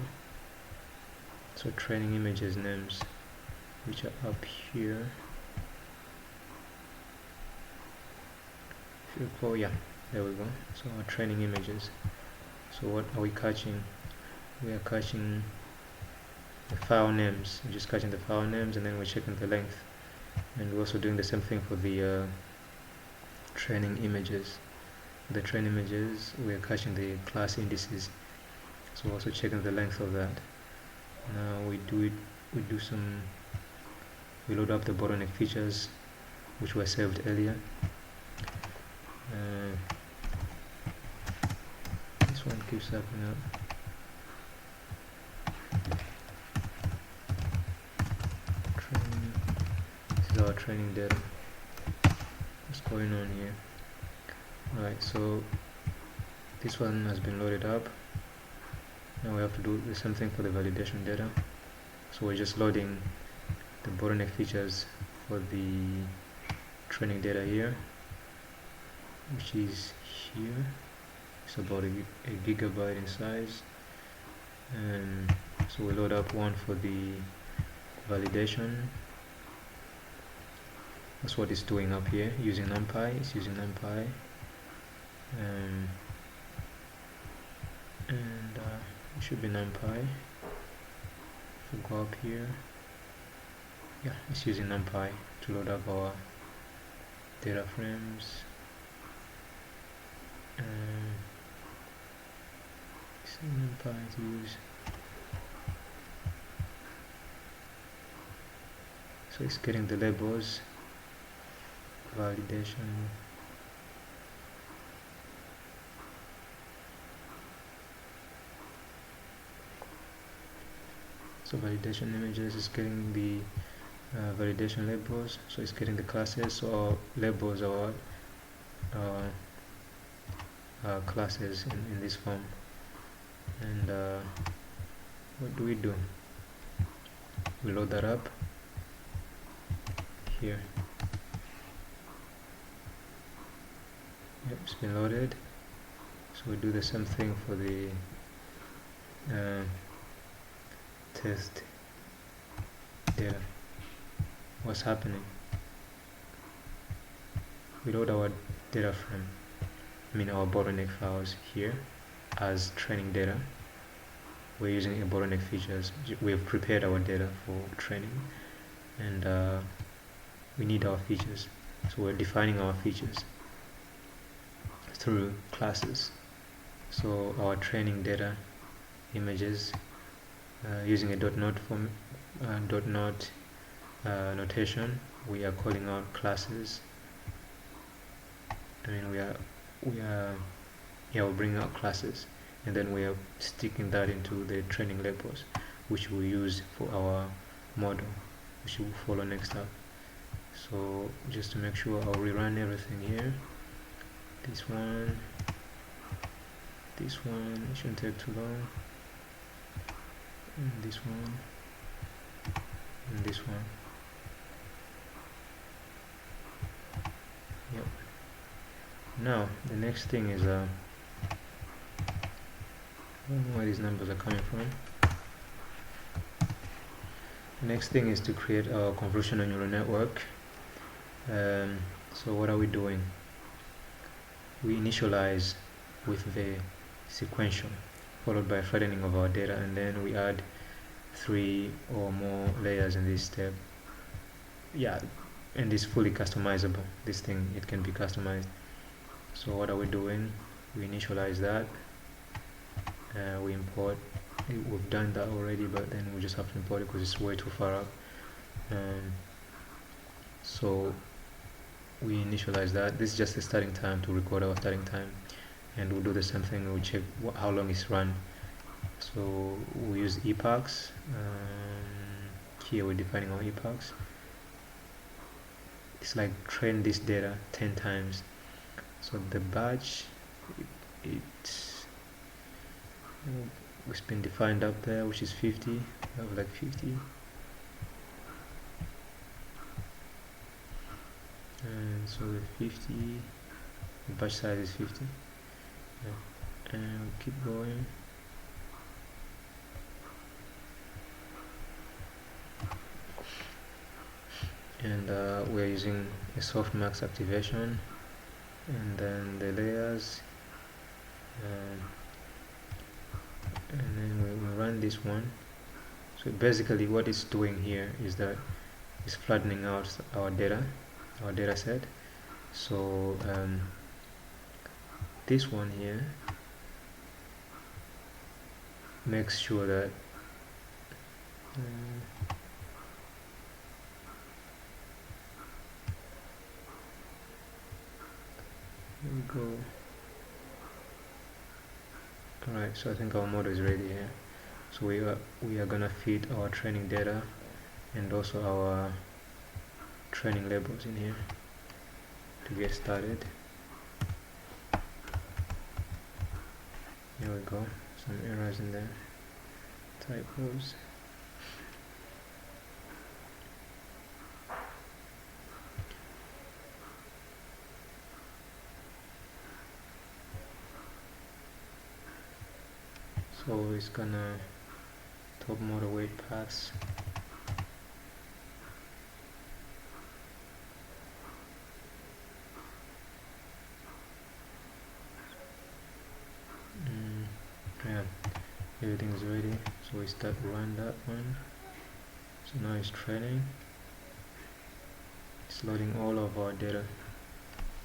So training images names, which are up here. Oh yeah, there we go. So our training images. So what are we catching? We are catching the file names. We're just catching the file names, and then we're checking the length. And we're also doing the same thing for the training images. The training images, we're catching the class indices. So we're also checking the length of that. Now we load up the bottleneck features, which were saved earlier. This one keeps happening up. Our training data. What's going on here? Alright, so this one has been loaded up. Now we have to do the same thing for the validation data. So we're just loading the bottleneck features for the training data here, which is here. It's about a gigabyte in size, and so we load up one for the validation. That's what it's doing up here, using NumPy. It's using NumPy, and it should be NumPy. If we go up here, yeah, it's using NumPy to load up our data frames. It's NumPy to use. So it's getting the labels. Validation. So validation images is getting the validation labels. So it's getting the classes. So our labels are classes in this form. And what do? We load that up here. Yep, it's been loaded. So we do the same thing for the test data. What's happening? We load our data frame, our bottleneck files here as training data. We're using a bottleneck features. We have prepared our data for training, and we need our features. So we're defining our features through classes. So our training data images, using a dot notation, we are calling out classes. We are we are yeah, we'll bring out classes, and then we are sticking that into the training labels, which we use for our model, which will follow next up. So just to make sure, I'll rerun everything here. This one, it shouldn't take too long, and this one, and this one. Yep. Now the next thing is I don't know where these numbers are coming from. The next thing is to create a convolutional neural network. So what are we doing? We initialize with the sequential, followed by flattening of our data, and then we add 3 or more layers in this step. Yeah, and it's fully customizable. This thing, it can be customized. So what are we doing? We initialize that, we import. We've done that already, but then we just have to import it because it's way too far up. So we initialize that. This is just the starting time to record our starting time, and we'll do the same thing. We'll check how long it's run. So we use epochs. Here we're defining our epochs. It's like train this data 10 times. So the batch, it's been defined up there, which is 50. We have like 50. And so the 50, the batch size is 50. Yeah. And we'll keep going. And we're using a softmax activation, and then the layers, and then we run this one. So basically what it's doing here is that it's flattening out our data set. So this one here makes sure that here we go. Alright, so I think our model is ready here. So we are gonna feed our training data and also our training labels in here to get started. Here we go, some errors in there, typos. So it's gonna top model weight paths. Yeah, everything's ready. So we start run that one. So now it's training. It's loading all of our data.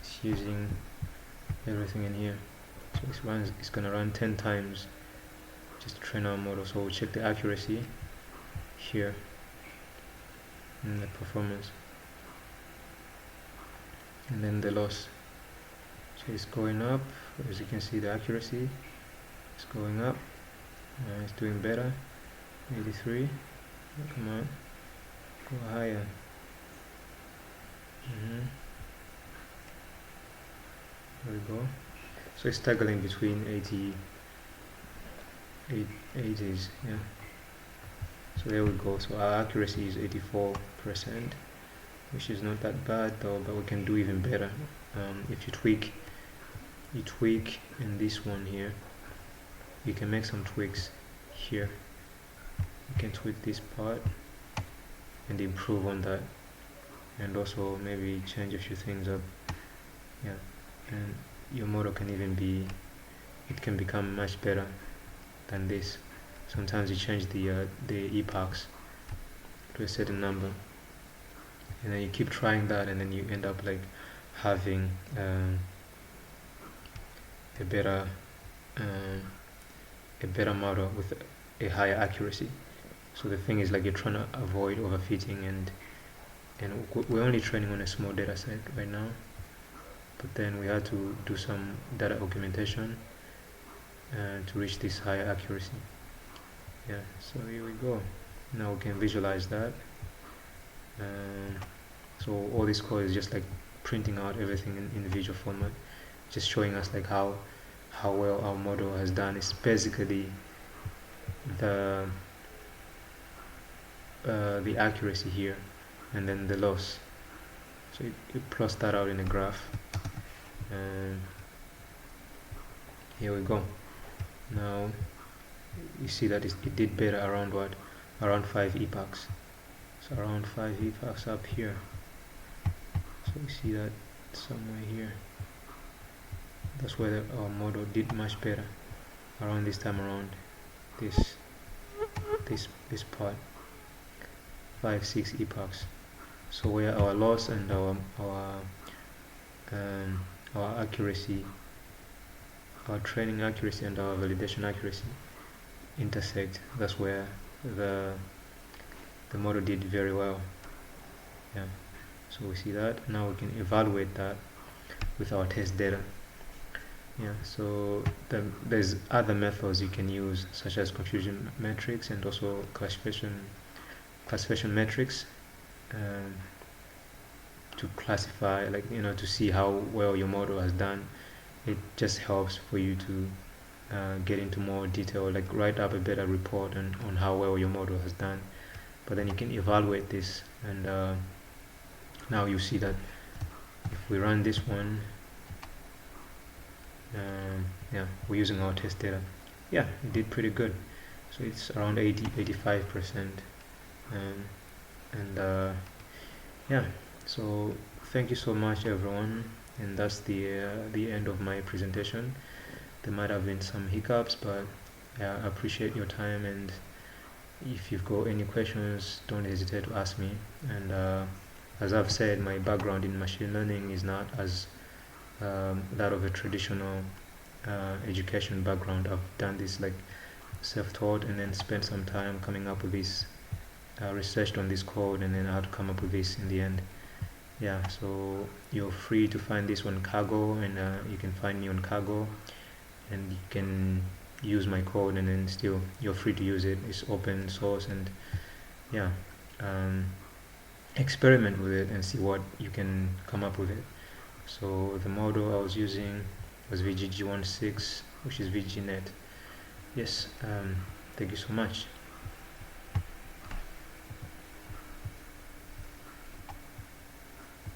It's using everything in here. So it's gonna run 10 times just to train our model. So we'll check the accuracy here and the performance, and then the loss. So it's going up. As you can see, the accuracy is going up. It's doing better. 83. Come on, go higher. There we go. So it's toggling between 80s, yeah. So there we go. So our accuracy is 84%, which is not that bad though, but we can do even better. If you tweak in this one here, you can make some tweaks here. You can tweak this part and improve on that, and also maybe change a few things up. Yeah, and your model can it can become much better than this. Sometimes you change the epochs to a certain number, and then you keep trying that, and then you end up like having a better model with a higher accuracy. So the thing is, like, you're trying to avoid overfitting, and we're only training on a small data set right now. but then we had to do some data augmentation to reach this higher accuracy. Yeah, so here we go. Now we can visualize that. So all this code is just like printing out everything in visual format, just showing us like how well our model has done. It's basically the accuracy here and then the loss. So it plots that out in a graph, and here we go. Now you see that it did better around what? Around 5 epochs. So around 5 epochs up here. So we see that somewhere here. That's where our model did much better around this time around. This part, 5-6 epochs. So where our loss and our accuracy, our training accuracy and our validation accuracy intersect, that's where the model did very well. Yeah, so we see that. Now we can evaluate that with our test data. Yeah, so there's other methods you can use, such as confusion metrics and also classification metrics, to classify, like, to see how well your model has done. It just helps for you to get into more detail, like write up a better report on how well your model has done. But then you can evaluate this, and now you see that if we run this one, yeah, we're using our test data. Yeah, it did pretty good. So it's around 85%, and yeah. So thank you so much, everyone, and that's the end of my presentation. There might have been some hiccups, but yeah, I appreciate your time, and if you've got any questions, don't hesitate to ask me. And as I've said, my background in machine learning is not as that of a traditional education background. I've done this like self-taught, and then spent some time coming up with this, researched on this code, and then how to come up with this in the end. Yeah, so you're free to find this on Kaggle, and you can find me on Kaggle, and you can use my code, and then still you're free to use it. It's open source, and yeah, experiment with it and see what you can come up with it. So the model I was using was VGG16, which is VGNet. Yes, thank you so much.